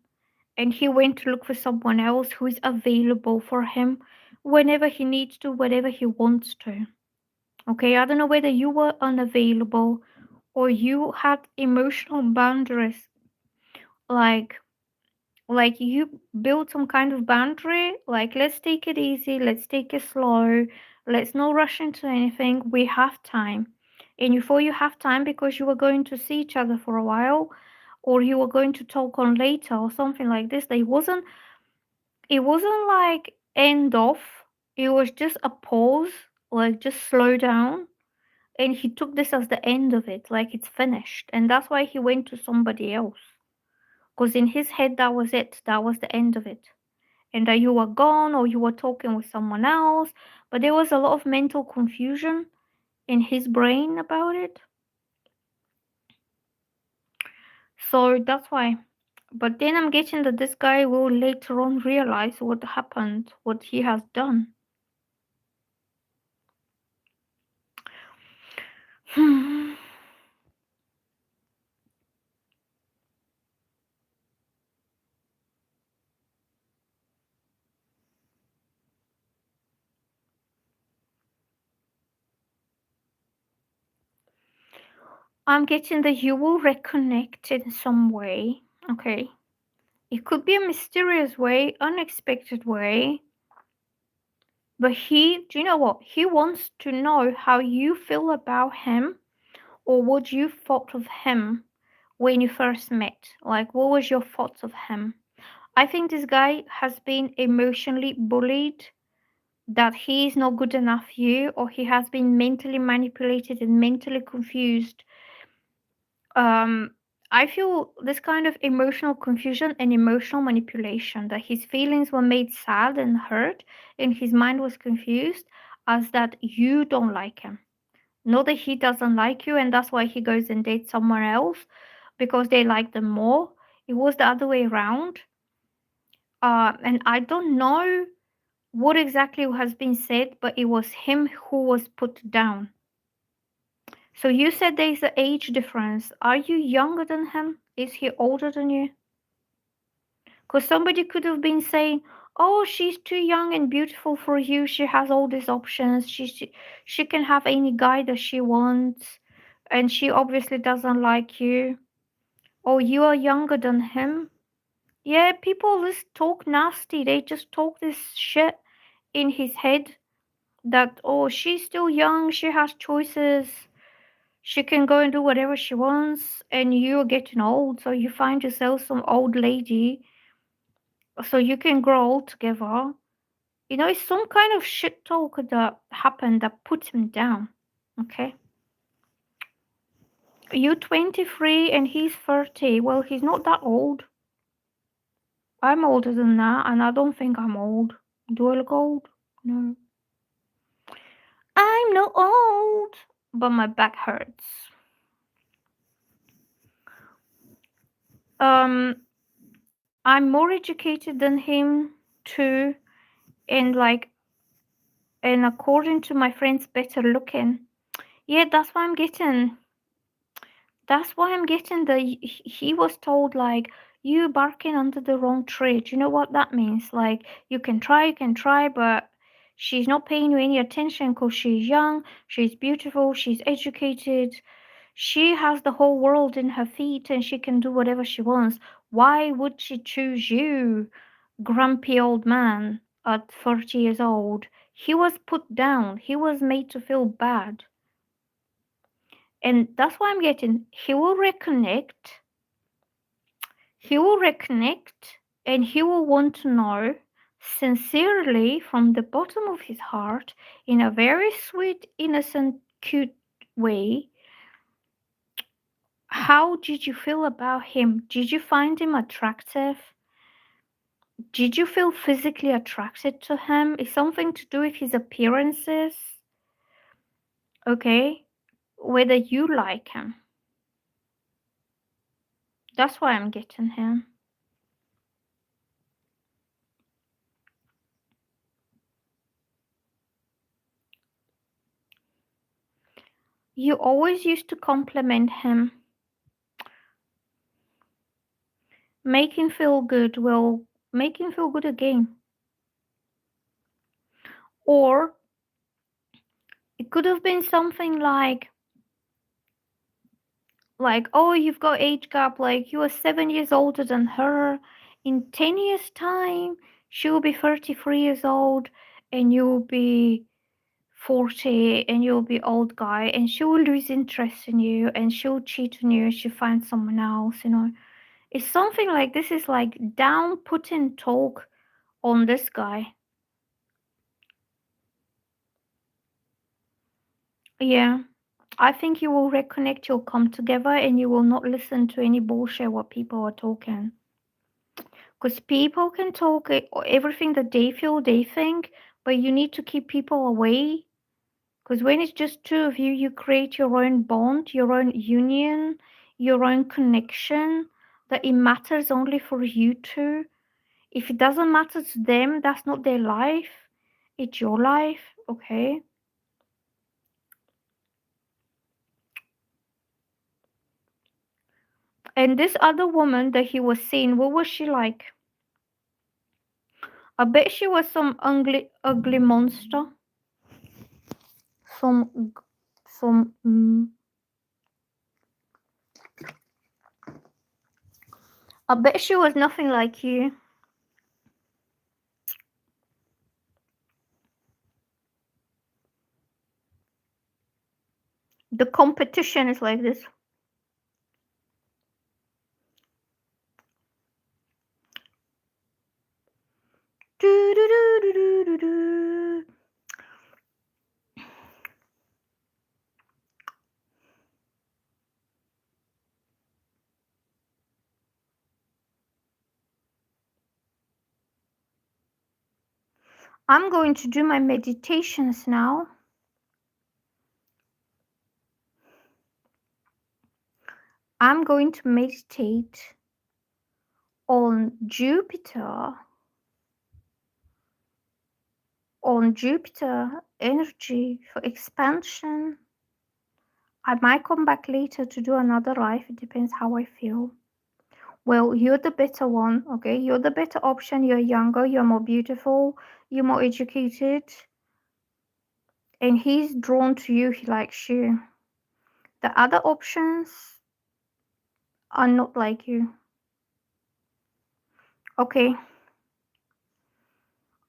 And he went to look for someone else who is available for him whenever he needs to, whenever he wants to. Okay, I don't know whether you were unavailable or you had emotional boundaries, like you build some kind of boundary, like let's take it easy, let's take it slow, let's not rush into anything. We have time. And before you have time because you were going to see each other for a while or you were going to talk on later or something like this, it wasn't like end off. It was just a pause, like just slow down. And he took this as the end of it, like it's finished. And that's why he went to somebody else. Because in his head, that was it, that was the end of it. And that you were gone or you were talking with someone else. But there was a lot of mental confusion in his brain about it. So that's why. But then I'm getting that this guy will later on realize what happened, what he has done. I'm getting that you will reconnect in some way. Okay. It could be a mysterious way, unexpected way. But do you know what? He wants to know how you feel about him or what you thought of him when you first met. Like, what was your thoughts of him? I think this guy has been emotionally bullied, that he is not good enough for you, or he has been mentally manipulated and mentally confused. Um, I feel this kind of emotional confusion and emotional manipulation, that his feelings were made sad and hurt, and his mind was confused as that you don't like him. Not that he doesn't like you, and that's why he goes and dates somewhere else because they like them more. It was the other way around. And I don't know what exactly has been said, but it was him who was put down. So you said there's an age difference. Are you younger than him? Is he older than you? Because somebody could have been saying, "Oh, she's too young and beautiful for you. She has all these options. She can have any guy that she wants, and she obviously doesn't like you. Oh, you are younger than him." Yeah, people just talk nasty. They just talk this shit in his head that, oh, she's still young. She has choices. She can go and do whatever she wants, and you're getting old, so you find yourself some old lady, so you can grow old together. You know, it's some kind of shit talk that happened that put him down. Okay? You're 23 and he's 30. Well, he's not that old. I'm older than that, and I don't think I'm old. Do I look old? No. I'm not old, but my back hurts. Um, I'm more educated than him too, and according to my friends, better looking. Yeah, that's why I'm getting. That's why I'm getting the. He was told like you barking under the wrong tree. Do you know what that means? Like you can try, but She's not paying you any attention because she's young, she's beautiful, she's educated. She has the whole world in her feet and she can do whatever she wants. Why would she choose you, grumpy old man at 30 years old? He was put down. He was made to feel bad. And that's why I'm getting, he will reconnect. He will reconnect and he will want to know sincerely from the bottom of his heart, in a very sweet, innocent, cute way, how did you feel about him? Did you find him attractive? Did you feel physically attracted to him? Is something to do with his appearances? Okay, whether you like him. That's why I'm getting him. You always used to compliment him. Make him feel good. Well, make him feel good again. Or it could have been something like, oh, you've got age gap, like you are 7 years older than her. In 10 years' time, she will be 33 years old and you'll be 40 and you'll be old guy, and she will lose interest in you and she'll cheat on you, she'll find someone else, you know. It's something like this is like down putting talk on this guy. Yeah. I think you will reconnect, you'll come together, and you will not listen to any bullshit what people are talking. Because people can talk everything that they feel, they think, but you need to keep people away. Because when it's just two of you, you create your own bond, your own union, your own connection, that it matters only for you two. If it doesn't matter to them, that's not their life. It's your life, okay? And this other woman that he was seeing, what was she like? I bet she was some ugly monster. Some, some. I bet she was nothing like you. The competition is like this. Do, do, do, do, do, do, do. I'm going to do my meditations now. I'm going to meditate on Jupiter energy for expansion. I might come back later to do another life. It depends how I feel. Well, you're the better one, okay? You're the better option. You're younger, you're more beautiful, you're more educated. And he's drawn to you, he likes you. The other options are not like you. Okay.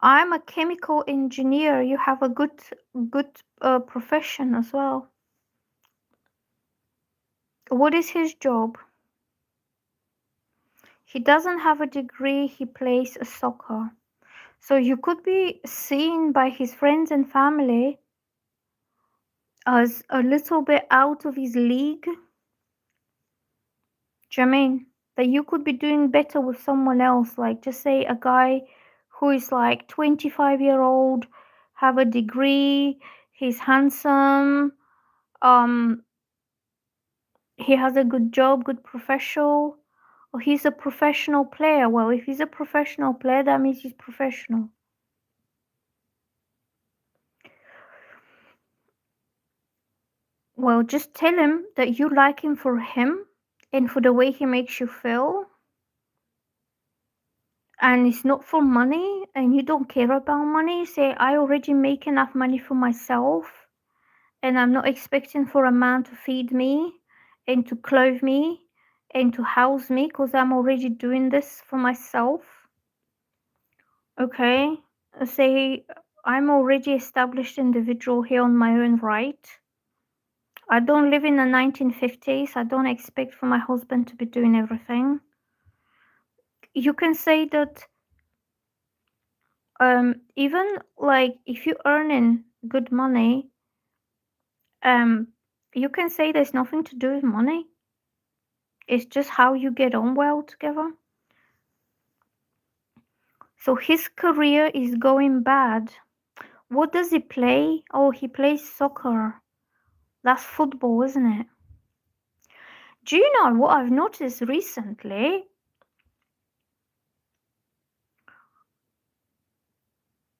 I'm a chemical engineer. You have a good profession as well. What is his job? He doesn't have a degree. He plays soccer. So you could be seen by his friends and family as a little bit out of his league. Do you know what I mean? That you could be doing better with someone else, like just say a guy who is like 25-year-old, have a degree, he's handsome, he has a good job, good professional, or he's a professional player. Well, if he's a professional player, that means he's professional. Well, just tell him that you like him for him and for the way he makes you feel. and it's not for money and you don't care about money, say I already make enough money for myself and I'm not expecting for a man to feed me and to clothe me and to house me because I'm already doing this for myself. Okay, say I'm already established individual here on my own right. I don't live in the 1950s. I don't expect for my husband to be doing everything. You can say that even like if you're earning good money, um, you can say there's nothing to do with money. It's just how you get on well together. So his career is going bad. What does he play? Oh, he plays soccer. That's football, isn't it? Do you know what I've noticed recently?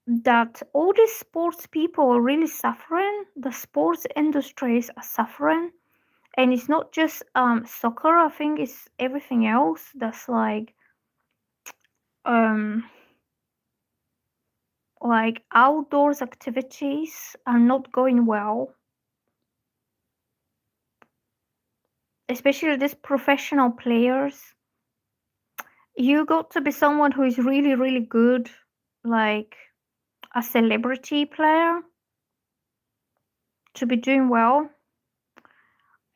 That all these sports people are really suffering. The sports industries are suffering. And it's not just soccer, I think it's everything else that's um like outdoors activities are not going well, especially these professional players. You got to be someone who is really, really good, like a celebrity player, to be doing well.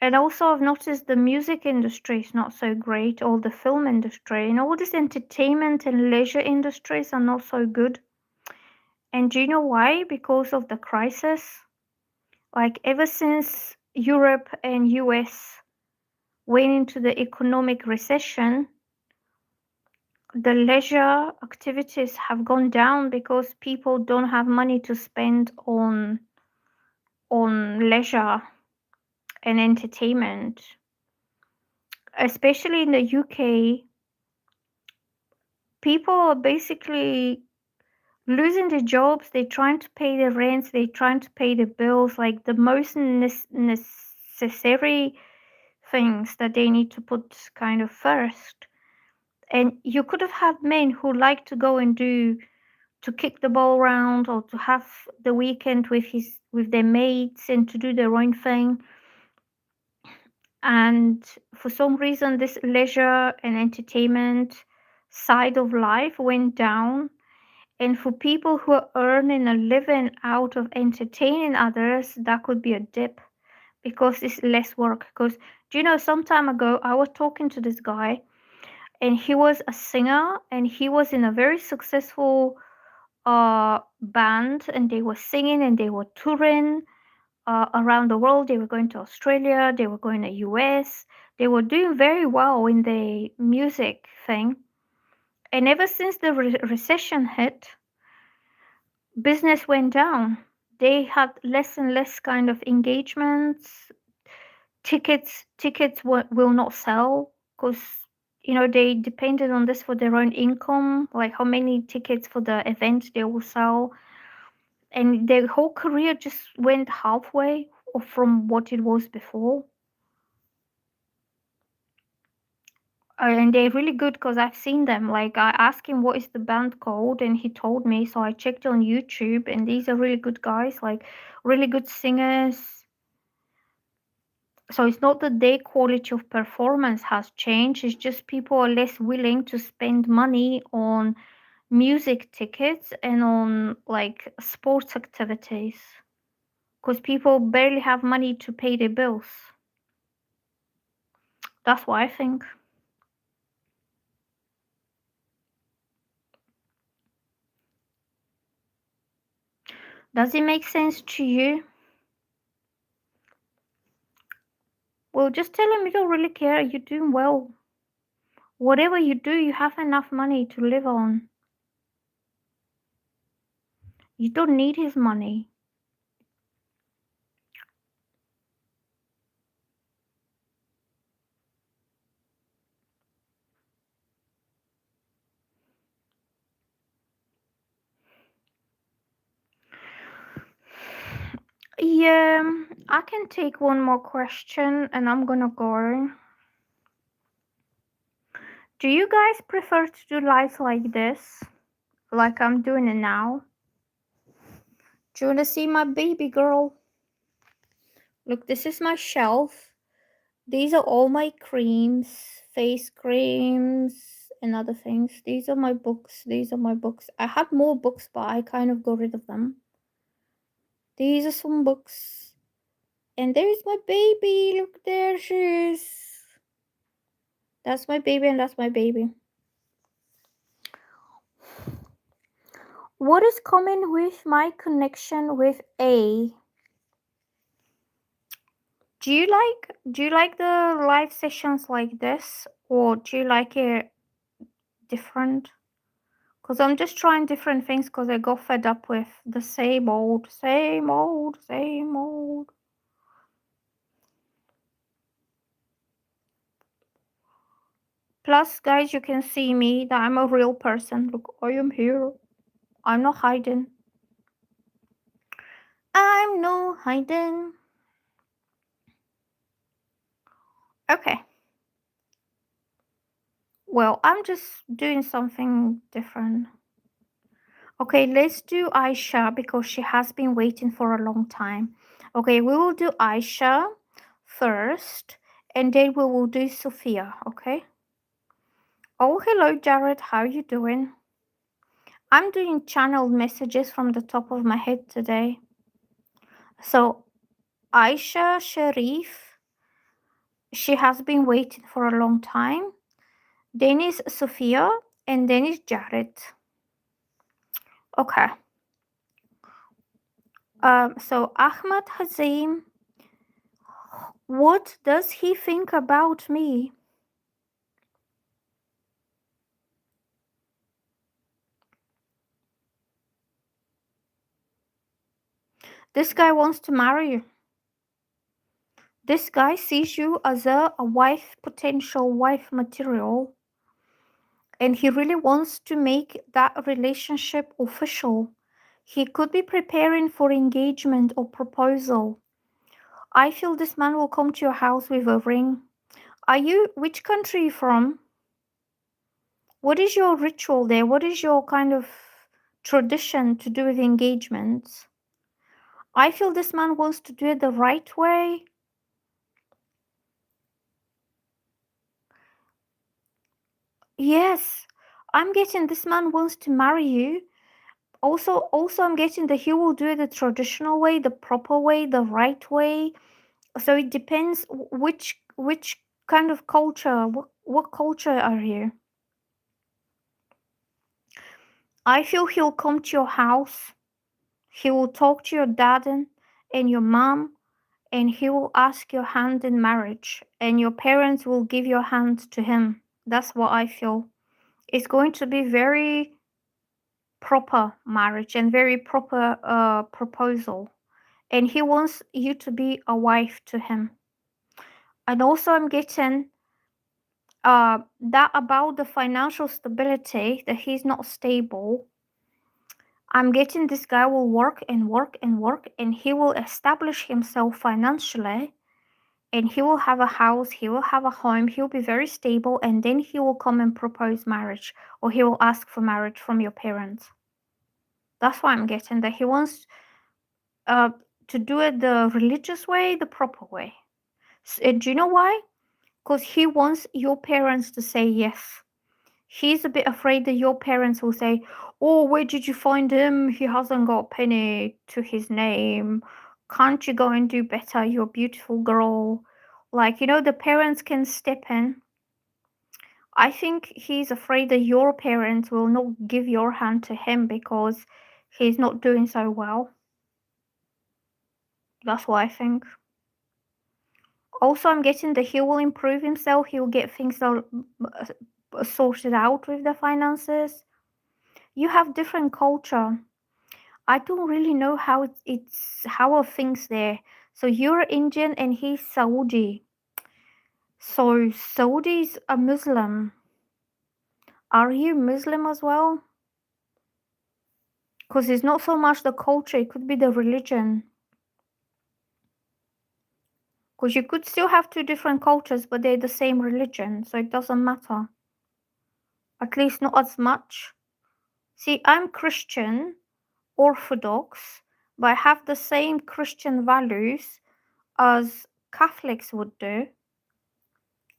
And also, I've noticed the music industry is not so great, or the film industry, and all these entertainment and leisure industries are not so good. And do you know why? Because of the crisis. Like, ever since Europe and US went into the economic recession, the leisure activities have gone down because people don't have money to spend on leisure and entertainment. Especially in the UK, people are basically losing their jobs. They're trying to pay their rents. They're trying to pay the bills, like the most necessary things that they need to put kind of first. And you could have had men who like to go and do to kick the ball around or to have the weekend with their mates and to do their own thing. And for some reason, this leisure and entertainment side of life went down. And for people who are earning a living out of entertaining others, that could be a dip because it's less work. Because do you know, some time ago, I was talking to this guy and he was a singer and he was in a very successful band and they were singing and they were touring around the world. They were going to Australia, they were going to US, they were doing very well in the music thing. And ever since the recession hit, business went down. They had less and less kind of engagements. Tickets will not sell because they depended on this for their own income, like how many tickets for the event they will sell, and their whole career just went halfway from what it was before. And they're really good because I've seen them. Like I asked him what is the band called, and he told me. So I checked on YouTube, and these are really good guys, like really good singers. So it's not that their quality of performance has changed. It's just people are less willing to spend money on music tickets and on like sports activities because people barely have money to pay their bills. That's what I think. Does it make sense to you? Well, just tell him you don't really care. You're doing well. Whatever you do, you have enough money to live on. You don't need his money. Yeah, I can take one more question and I'm gonna go. Do you guys prefer to do lives like this? Like I'm doing it now? Do you want to see my baby girl? Look, this is my shelf. These are all my creams, face creams, and other things. These are my books. These are my books. I had more books, but I kind of got rid of them. These are some books. And there's my baby. Look, there she is. That's my baby, and that's my baby. What is common with my connection with A? Do you like the live sessions like this, or do you like it different? Because I'm just trying different things because I got fed up with the same old, same old, same old. Plus, guys, you can see me that I'm a real person. Look, I am here. I'm not hiding. I'm no hiding. Okay. Well, I'm just doing something different. Okay, let's do Aisha because she has been waiting for a long time. Okay, we will do Aisha first and then we will do Sophia, okay? Oh, hello, Jared. How are you doing? I'm doing channeled messages from the top of my head today. So, Aisha Sharif, she has been waiting for a long time. Then is Sophia and then is Jared. Okay. So Ahmad Hazim, what does he think about me? This guy wants to marry you. This guy sees you as a wife, potential wife material, and he really wants to make that relationship official. He could be preparing for engagement or proposal. I feel this man will come to your house with a ring. Which country are you from? What is your ritual there? What is your kind of tradition to do with engagements? I feel this man wants to do it the right way. Yes, I'm getting this man wants to marry you. Also, I'm getting that he will do it the traditional way, the proper way, the right way. So it depends which kind of culture, what culture are you? I feel he'll come to your house. He will talk to your dad and your mom, and he will ask your hand in marriage, and your parents will give your hand to him. That's what I feel. It's going to be very proper marriage and very proper proposal. And he wants you to be a wife to him. And also, I'm getting that about the financial stability, that he's not stable. I'm getting this guy will work and work and work, and he will establish himself financially, and he will have a house, he will have a home, he'll be very stable, and then he will come and propose marriage, or he will ask for marriage from your parents. That's why I'm getting that he wants uh, to do it the religious way, the proper way. Do you know why? Because he wants your parents to say yes. He's a bit afraid that your parents will say, "Oh, where did you find him? He hasn't got a penny to his name. Can't you go and do better? You're a beautiful girl." Like, the parents can step in. I think he's afraid that your parents will not give your hand to him because he's not doing so well. That's what I think. Also, I'm getting that he will improve himself. He will get things sorted out with the finances. You have different culture. I don't really know how how are things there. So you're Indian and he's Saudi. So Saudi's a Muslim. Are you Muslim as well? Because it's not so much the culture, it could be the religion. Because you could still have two different cultures, but they're the same religion, so it doesn't matter. At least not as much. See, I'm Christian, Orthodox, but I have the same Christian values as Catholics would do.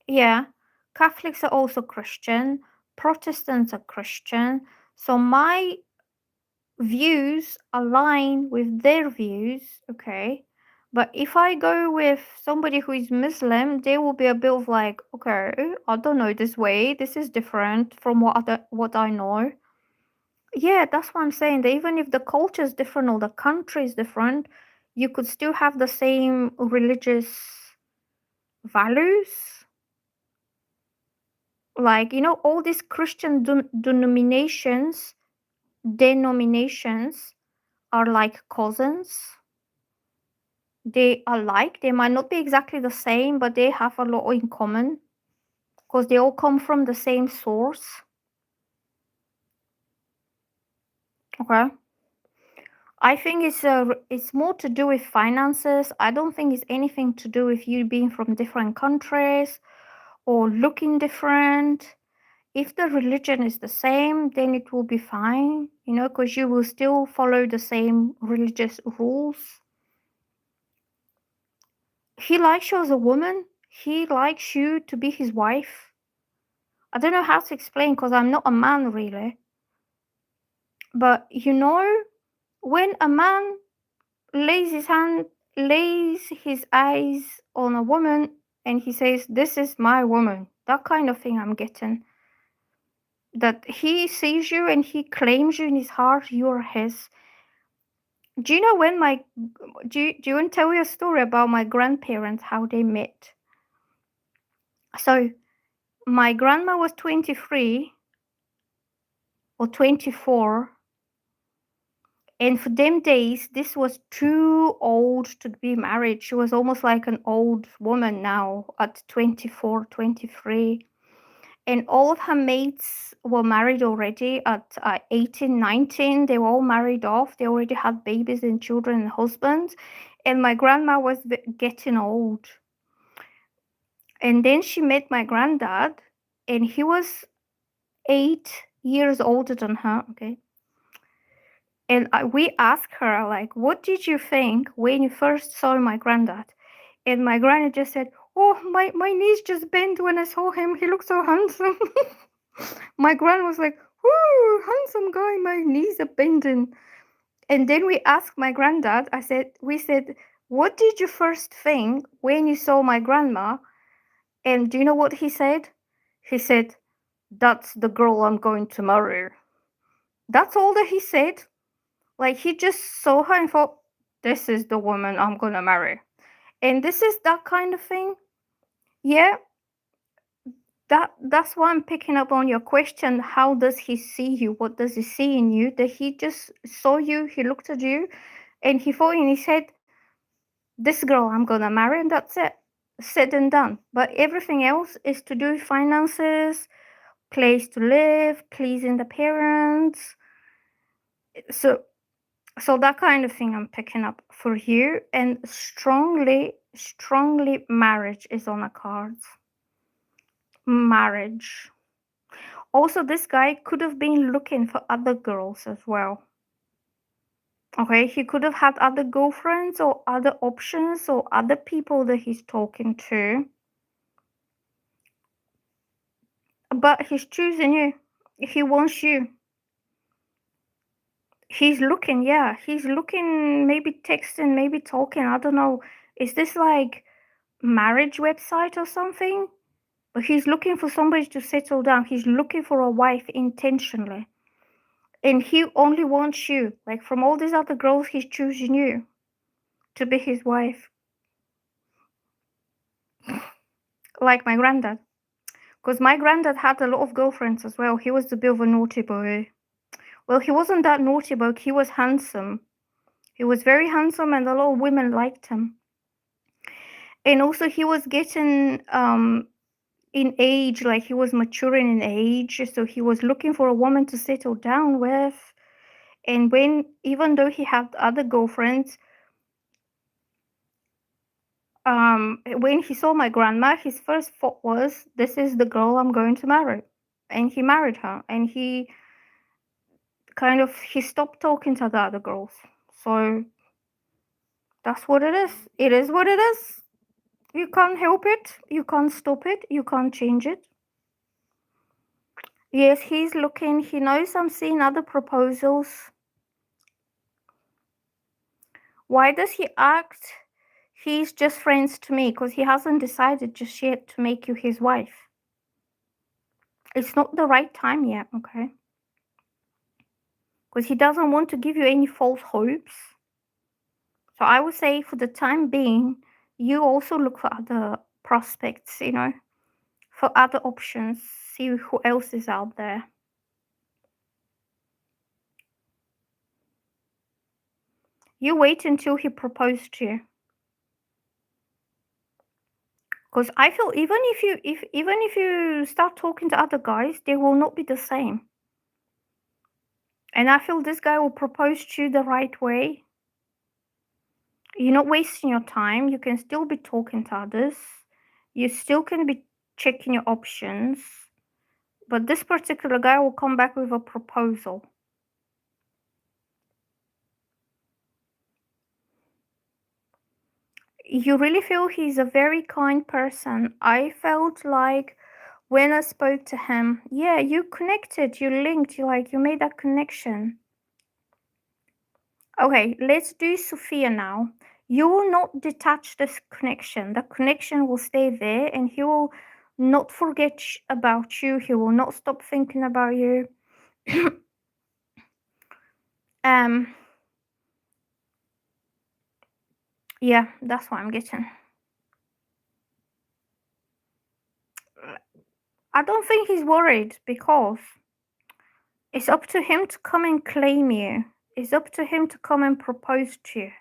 Yeah, Catholics are also Christian, Protestants are Christian, so my views align with their views, okay? But if I go with somebody who is Muslim, they will be a bit of like, okay, I don't know this way. This is different from what I know. Yeah, that's what I'm saying. That even if the culture is different or the country is different, you could still have the same religious values. Like, all these Christian denominations are like cousins. They are like, they might not be exactly the same, but they have a lot in common because they all come from the same source. Okay. I think it's more to do with finances. I don't think it's anything to do with you being from different countries or looking different. If the religion is the same, then it will be fine, because you will still follow the same religious rules. He likes you as a woman. He likes you to be his wife. I don't know how to explain because I'm not a man really. But when a man lays his eyes on a woman and he says, "This is my woman," that kind of thing I'm getting. That he sees you and he claims you in his heart, you're his. Do you know when do you want to tell you a story about my grandparents, how they met? So my grandma was 23 or 24. And for them days, this was too old to be married. She was almost like an old woman now at 24, 23. And all of her mates were married already at 18, 19. They were all married off. They already had babies and children and husbands. And my grandma was getting old. And then she met my granddad, and he was 8 years older than her. Okay. And we asked her, like, what did you think when you first saw my granddad? And my granny just said, oh, my knees just bent when I saw him. He looked so handsome. My gran was like, whoo, handsome guy, my knees are bending. And then we asked my granddad, we said, what did you first think when you saw my grandma? And do you know what he said? He said, that's the girl I'm going to marry. That's all that he said. Like, he just saw her and thought, this is the woman I'm gonna marry. And this is that kind of thing. Yeah, that's why I'm picking up on your question. How does he see you? What does he see in you? That he just saw you, he looked at you, and he thought in his head, this girl I'm gonna marry, and that's it. Said and done. But everything else is to do with finances, place to live, pleasing the parents. So that kind of thing I'm picking up for you, and strongly marriage is on the cards. Marriage. Also, this guy could have been looking for other girls as well. Okay, he could have had other girlfriends or other options or other people that he's talking to. But he's choosing you. He wants you. He's looking, yeah. He's looking, maybe texting, maybe talking. I don't know. Is this like marriage website or something? But he's looking for somebody to settle down. He's looking for a wife intentionally. And he only wants you. Like, from all these other girls, he's choosing you to be his wife. Like my granddad. Because my granddad had a lot of girlfriends as well. He was a bit of a naughty boy. Well, he wasn't that naughty, but he was handsome. He was very handsome, and a lot of women liked him. And also, he was getting in age, like he was maturing in age. So he was looking for a woman to settle down with. And even though he had other girlfriends, when he saw my grandma, his first thought was, this is the girl I'm going to marry. and he married her, and he stopped talking to the other girls. So that's what it is. It is what it is. You can't help it. You can't stop it. You can't change it. Yes, he's looking. He knows I'm seeing other proposals. Why does he act? He's just friends to me because he hasn't decided just yet to make you his wife. It's not the right time yet, okay? Because he doesn't want to give you any false hopes. So I would say for the time being, you also look for other prospects, you know, for other options. See who else is out there. You wait until he proposed to you. Because I feel even if you start talking to other guys, they will not be the same. And I feel this guy will propose to you the right way. You're not wasting your time. You can still be talking to others. You still can be checking your options. But this particular guy will come back with a proposal. You really feel he's a very kind person. I felt like when I spoke to him, yeah, you connected, you linked, you made that connection. Okay, let's do Sophia now. You will not detach this connection. The connection will stay there, and he will not forget about you. He will not stop thinking about you. Yeah, that's what I'm getting. I don't think he's worried because it's up to him to come and claim you. It's up to him to come and propose to you.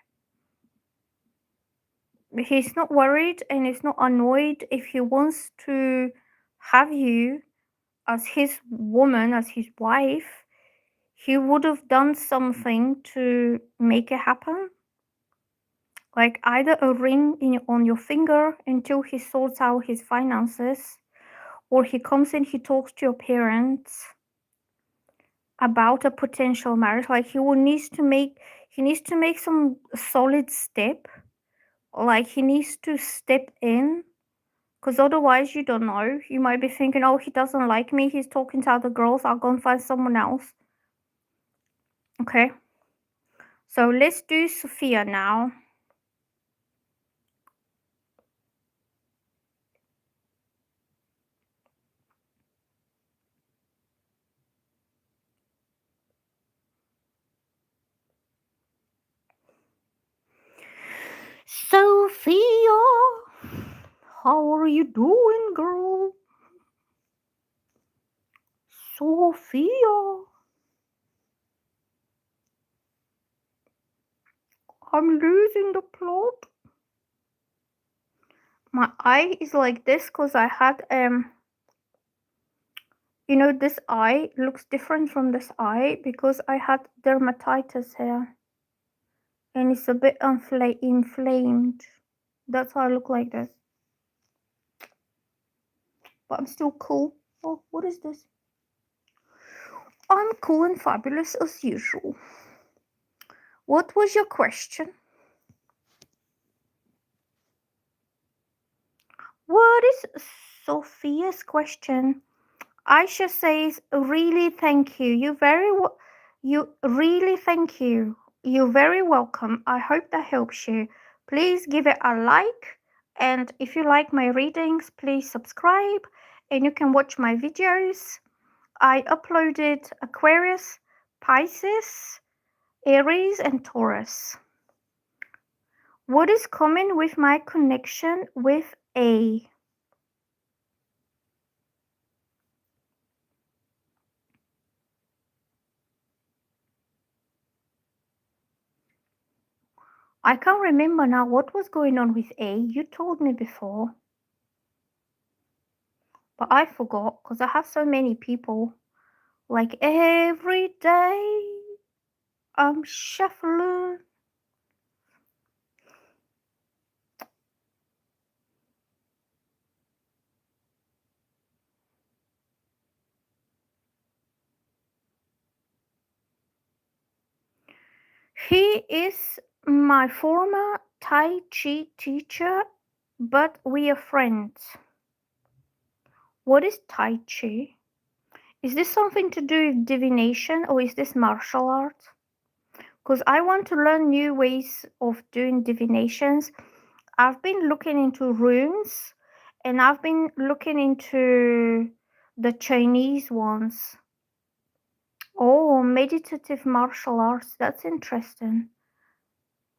He's not worried and he's not annoyed. If he wants to have you as his woman, as his wife, he would have done something to make it happen. Like either a ring on your finger until he sorts out his finances, or he comes in, he talks to your parents about a potential marriage. Like he needs to make some solid step. Like he needs to step in, because otherwise you don't know. You might be thinking, oh, he doesn't like me, he's talking to other girls, I'll go and find someone else. Okay, so let's do Sophia now. Sophia, how are you doing, girl? Sophia, I'm losing the plot. My eye is like this because I had you know, this eye looks different from this eye because I had dermatitis here, and it's a bit inflamed. That's why I look like this. But I'm still cool. Oh, what is this? I'm cool and fabulous as usual. What was your question? What is Sophia's question? Aisha says, really thank you. You really thank you. You're very welcome. I hope that helps you. Please give it a like. And if you like my readings, please subscribe. And you can watch my videos. I uploaded Aquarius, Pisces, Aries, and Taurus. What is common with my connection with A? I can't remember now what was going on with A. You told me before. But I forgot because I have so many people. Like every day, I'm shuffling. He is my former Tai Chi teacher, but we are friends. What is Tai Chi? Is this something to do with divination or is this martial art? Because I want to learn new ways of doing divinations. I've been looking into runes and I've been looking into the Chinese ones. Oh, meditative martial arts. That's interesting.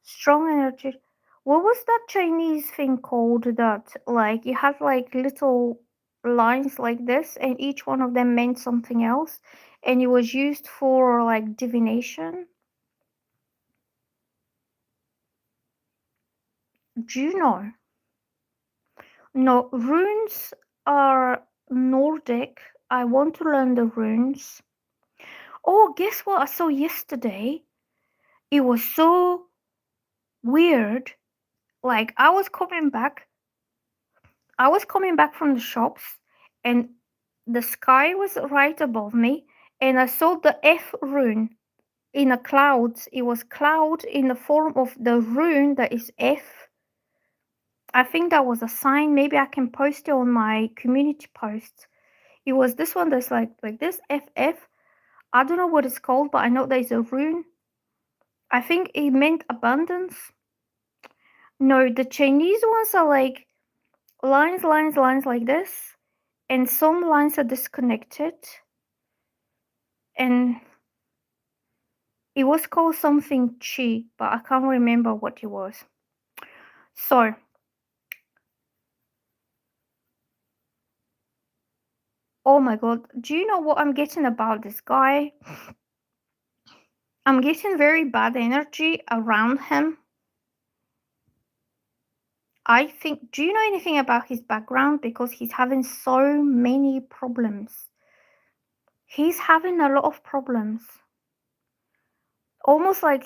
Strong energy. What was that Chinese thing called that like you had like little lines like this and each one of them meant something else and it was used for like divination? Do you know? No, runes are Nordic. I want to learn the runes. Oh, guess what I saw yesterday? It was so weird. Like I was coming back from the shops and the sky was right above me and I saw the F rune in a cloud. It was cloud in the form of the rune that is F. I think that was a sign. Maybe I can post it on my community posts. It was this one that's like this FF. I don't know what it's called, but I know there's a rune. I think it meant abundance. No, the Chinese ones are like lines like this, and some lines are disconnected. And it was called something chi, but I can't remember what it was. So, oh my god, do you know what I'm getting about this guy? I'm getting very bad energy around him. I think, do you know anything about his background? Because he's having so many problems. He's having a lot of problems. Almost like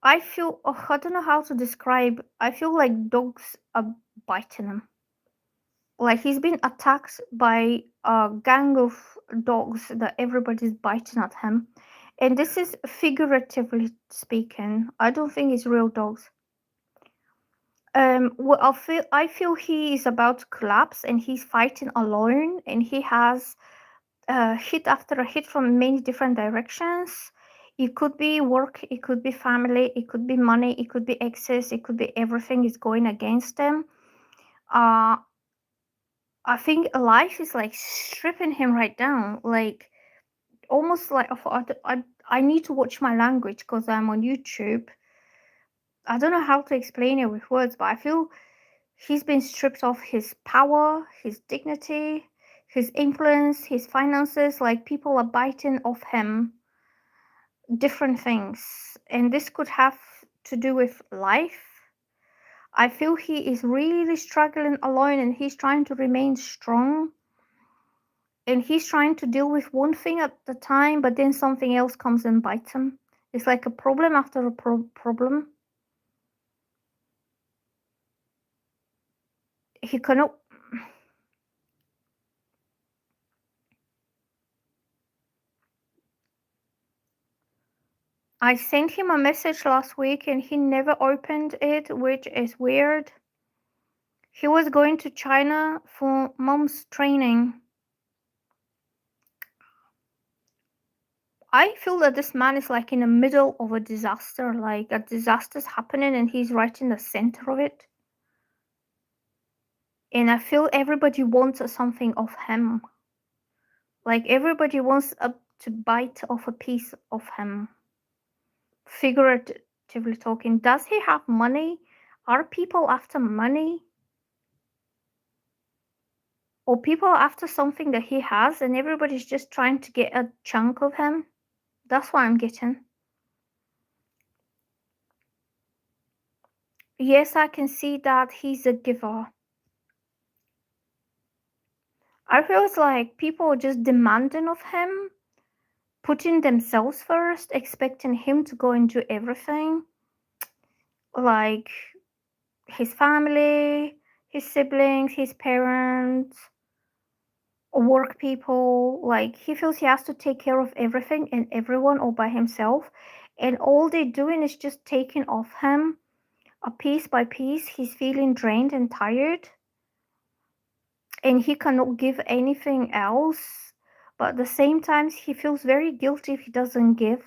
I feel, oh, I don't know how to describe. I feel like dogs are biting him. Like he's been attacked by a gang of dogs that everybody's biting at him. And this is figuratively speaking. I don't think it's real dogs. Well, I feel he is about to collapse and he's fighting alone and he has hit after a hit from many different directions. It could be work, it could be family, it could be money, it could be excess, it could be everything is going against them. Uh, I think life is like stripping him right down, like almost like I need to watch my language because I'm on YouTube. I don't know how to explain it with words, but I feel he's been stripped of his power, his dignity, his influence, his finances. Like people are biting off him different things. And this could have to do with life. I feel he is really struggling alone and he's trying to remain strong. And he's trying to deal with one thing at the time, but then something else comes and bites him. It's like a problem after a problem. He cannot. I sent him a message last week and he never opened it, which is weird. He was going to China for mom's training. I feel that this man is like in the middle of a disaster, like a disaster's happening and he's right in the center of it. And I feel everybody wants something of him. Like everybody wants to bite off a piece of him. Figuratively talking, does he have money? Are people after money? Or people are after something that he has and everybody's just trying to get a chunk of him? That's what I'm getting. Yes, I can see that he's a giver. I feel it's like people are just demanding of him, putting themselves first, expecting him to go and do everything. Like his family, his siblings, his parents, work people. Like he feels he has to take care of everything and everyone all by himself. and all they're doing is just taking off him a piece by piece. He's feeling drained and tired, and he cannot give anything else. But at the same time, he feels very guilty if he doesn't give.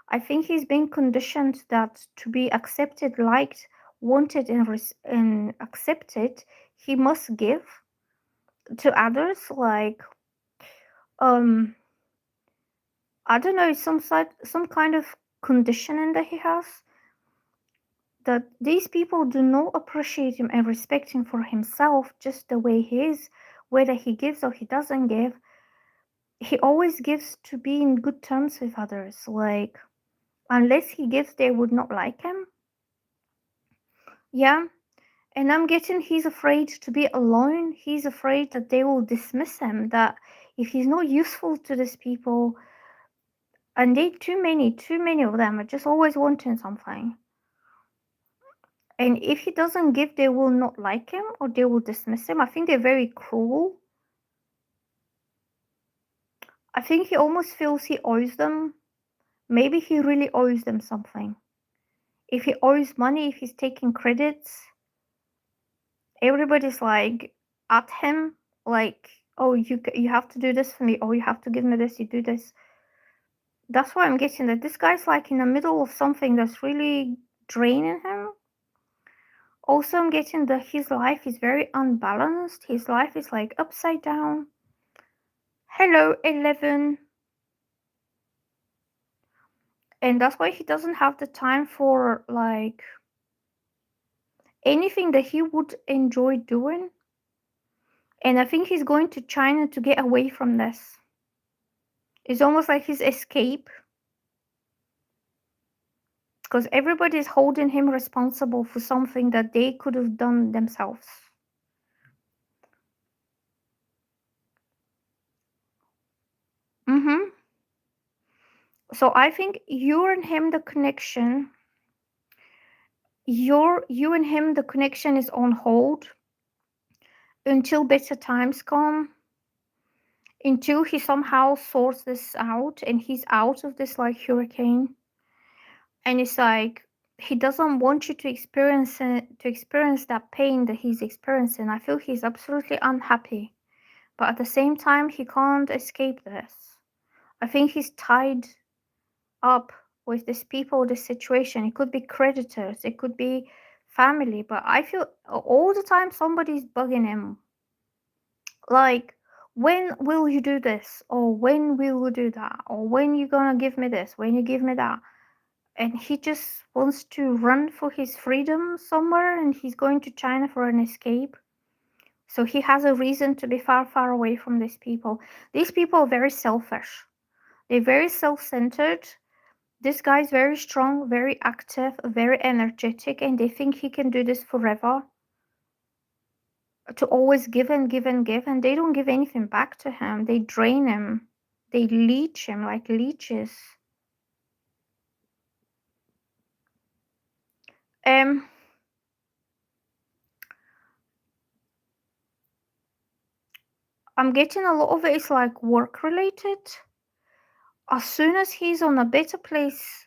I think he's been conditioned that to be accepted, liked, wanted, and accepted, he must give to others. Like, I don't know, some kind of conditioning that he has, that these people do not appreciate him and respect him for himself just the way he is, whether he gives or he doesn't give. He always gives to be in good terms with others. Like, unless he gives, they would not like him. Yeah. And I'm getting he's afraid to be alone. He's afraid that they will dismiss him, that if he's not useful to these people, and they too many of them are just always wanting something. And if he doesn't give, they will not like him or they will dismiss him. I think they're very cruel. I think he almost feels he owes them. Maybe he really owes them something. If he owes money, if he's taking credits, everybody's like at him, like, oh, you have to do this for me, or you have to give me this, you do this. That's why I'm getting that this guy's like in the middle of something that's really draining him. Also, I'm getting that his life is very unbalanced. His life is like upside down. Hello, 11. And that's why he doesn't have the time for like anything that he would enjoy doing. And I think he's going to China to get away from this. It's almost like his escape, because everybody's holding him responsible for something that they could have done themselves. So I think you and him the connection is on hold until better times come, until he somehow sorts this out and he's out of this like hurricane. And it's like he doesn't want you to experience that pain that he's experiencing. I feel he's absolutely unhappy, but at the same time he can't escape this. I think he's tied up with these people, this situation. It could be creditors, it could be family, but I feel all the time somebody's bugging him. Like, when will you do this? Or when will you do that? Or when you gonna give me this? When you give me that? And he just wants to run for his freedom somewhere, and he's going to China for an escape. So he has a reason to be far, far away from these people. These people are very selfish. They're very self-centered. This guy's very strong, very active, very energetic, and they think he can do this forever. To always give and give and give, and they don't give anything back to him. They drain him. They leech him like leeches. I'm getting a lot of it is like work related. As soon as he's on a better place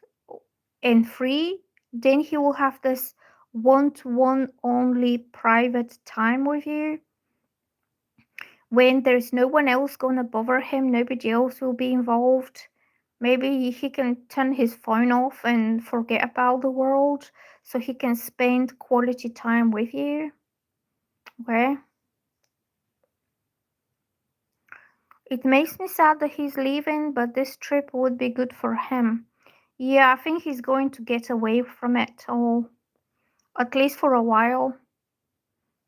and free, then he will have this one-to-one only private time with you, when there's no one else gonna bother him, nobody else will be involved. Maybe he can turn his phone off and forget about the world, so he can spend quality time with you. Okay? It makes me sad that he's leaving, but this trip would be good for him. Yeah, I think he's going to get away from it all, at least for a while,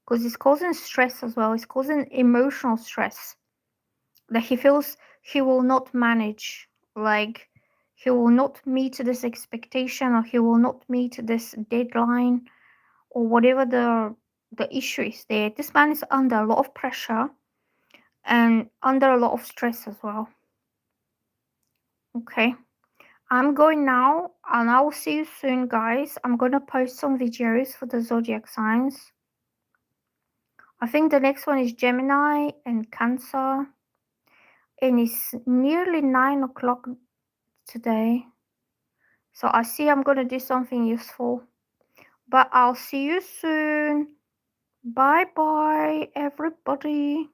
because it's causing stress as well. It's causing emotional stress that he feels he will not manage, like he will not meet this expectation, or he will not meet this deadline, or whatever the issue is there. This man is under a lot of pressure and under a lot of stress as well. Okay, I'm going now, and I will see you soon, guys. I'm gonna post some videos for the zodiac signs. I think the next one is Gemini and Cancer, and it's nearly 9 o'clock today. So I see I'm gonna do something useful. But I'll see you soon. Bye bye, everybody.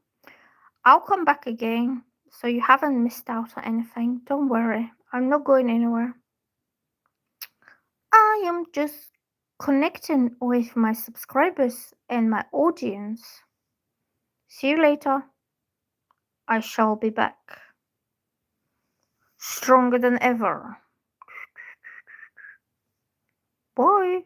I'll come back again, so you haven't missed out on anything. Don't worry, I'm not going anywhere. I am just connecting with my subscribers and my audience. See you later. I shall be back. Stronger than ever. Bye.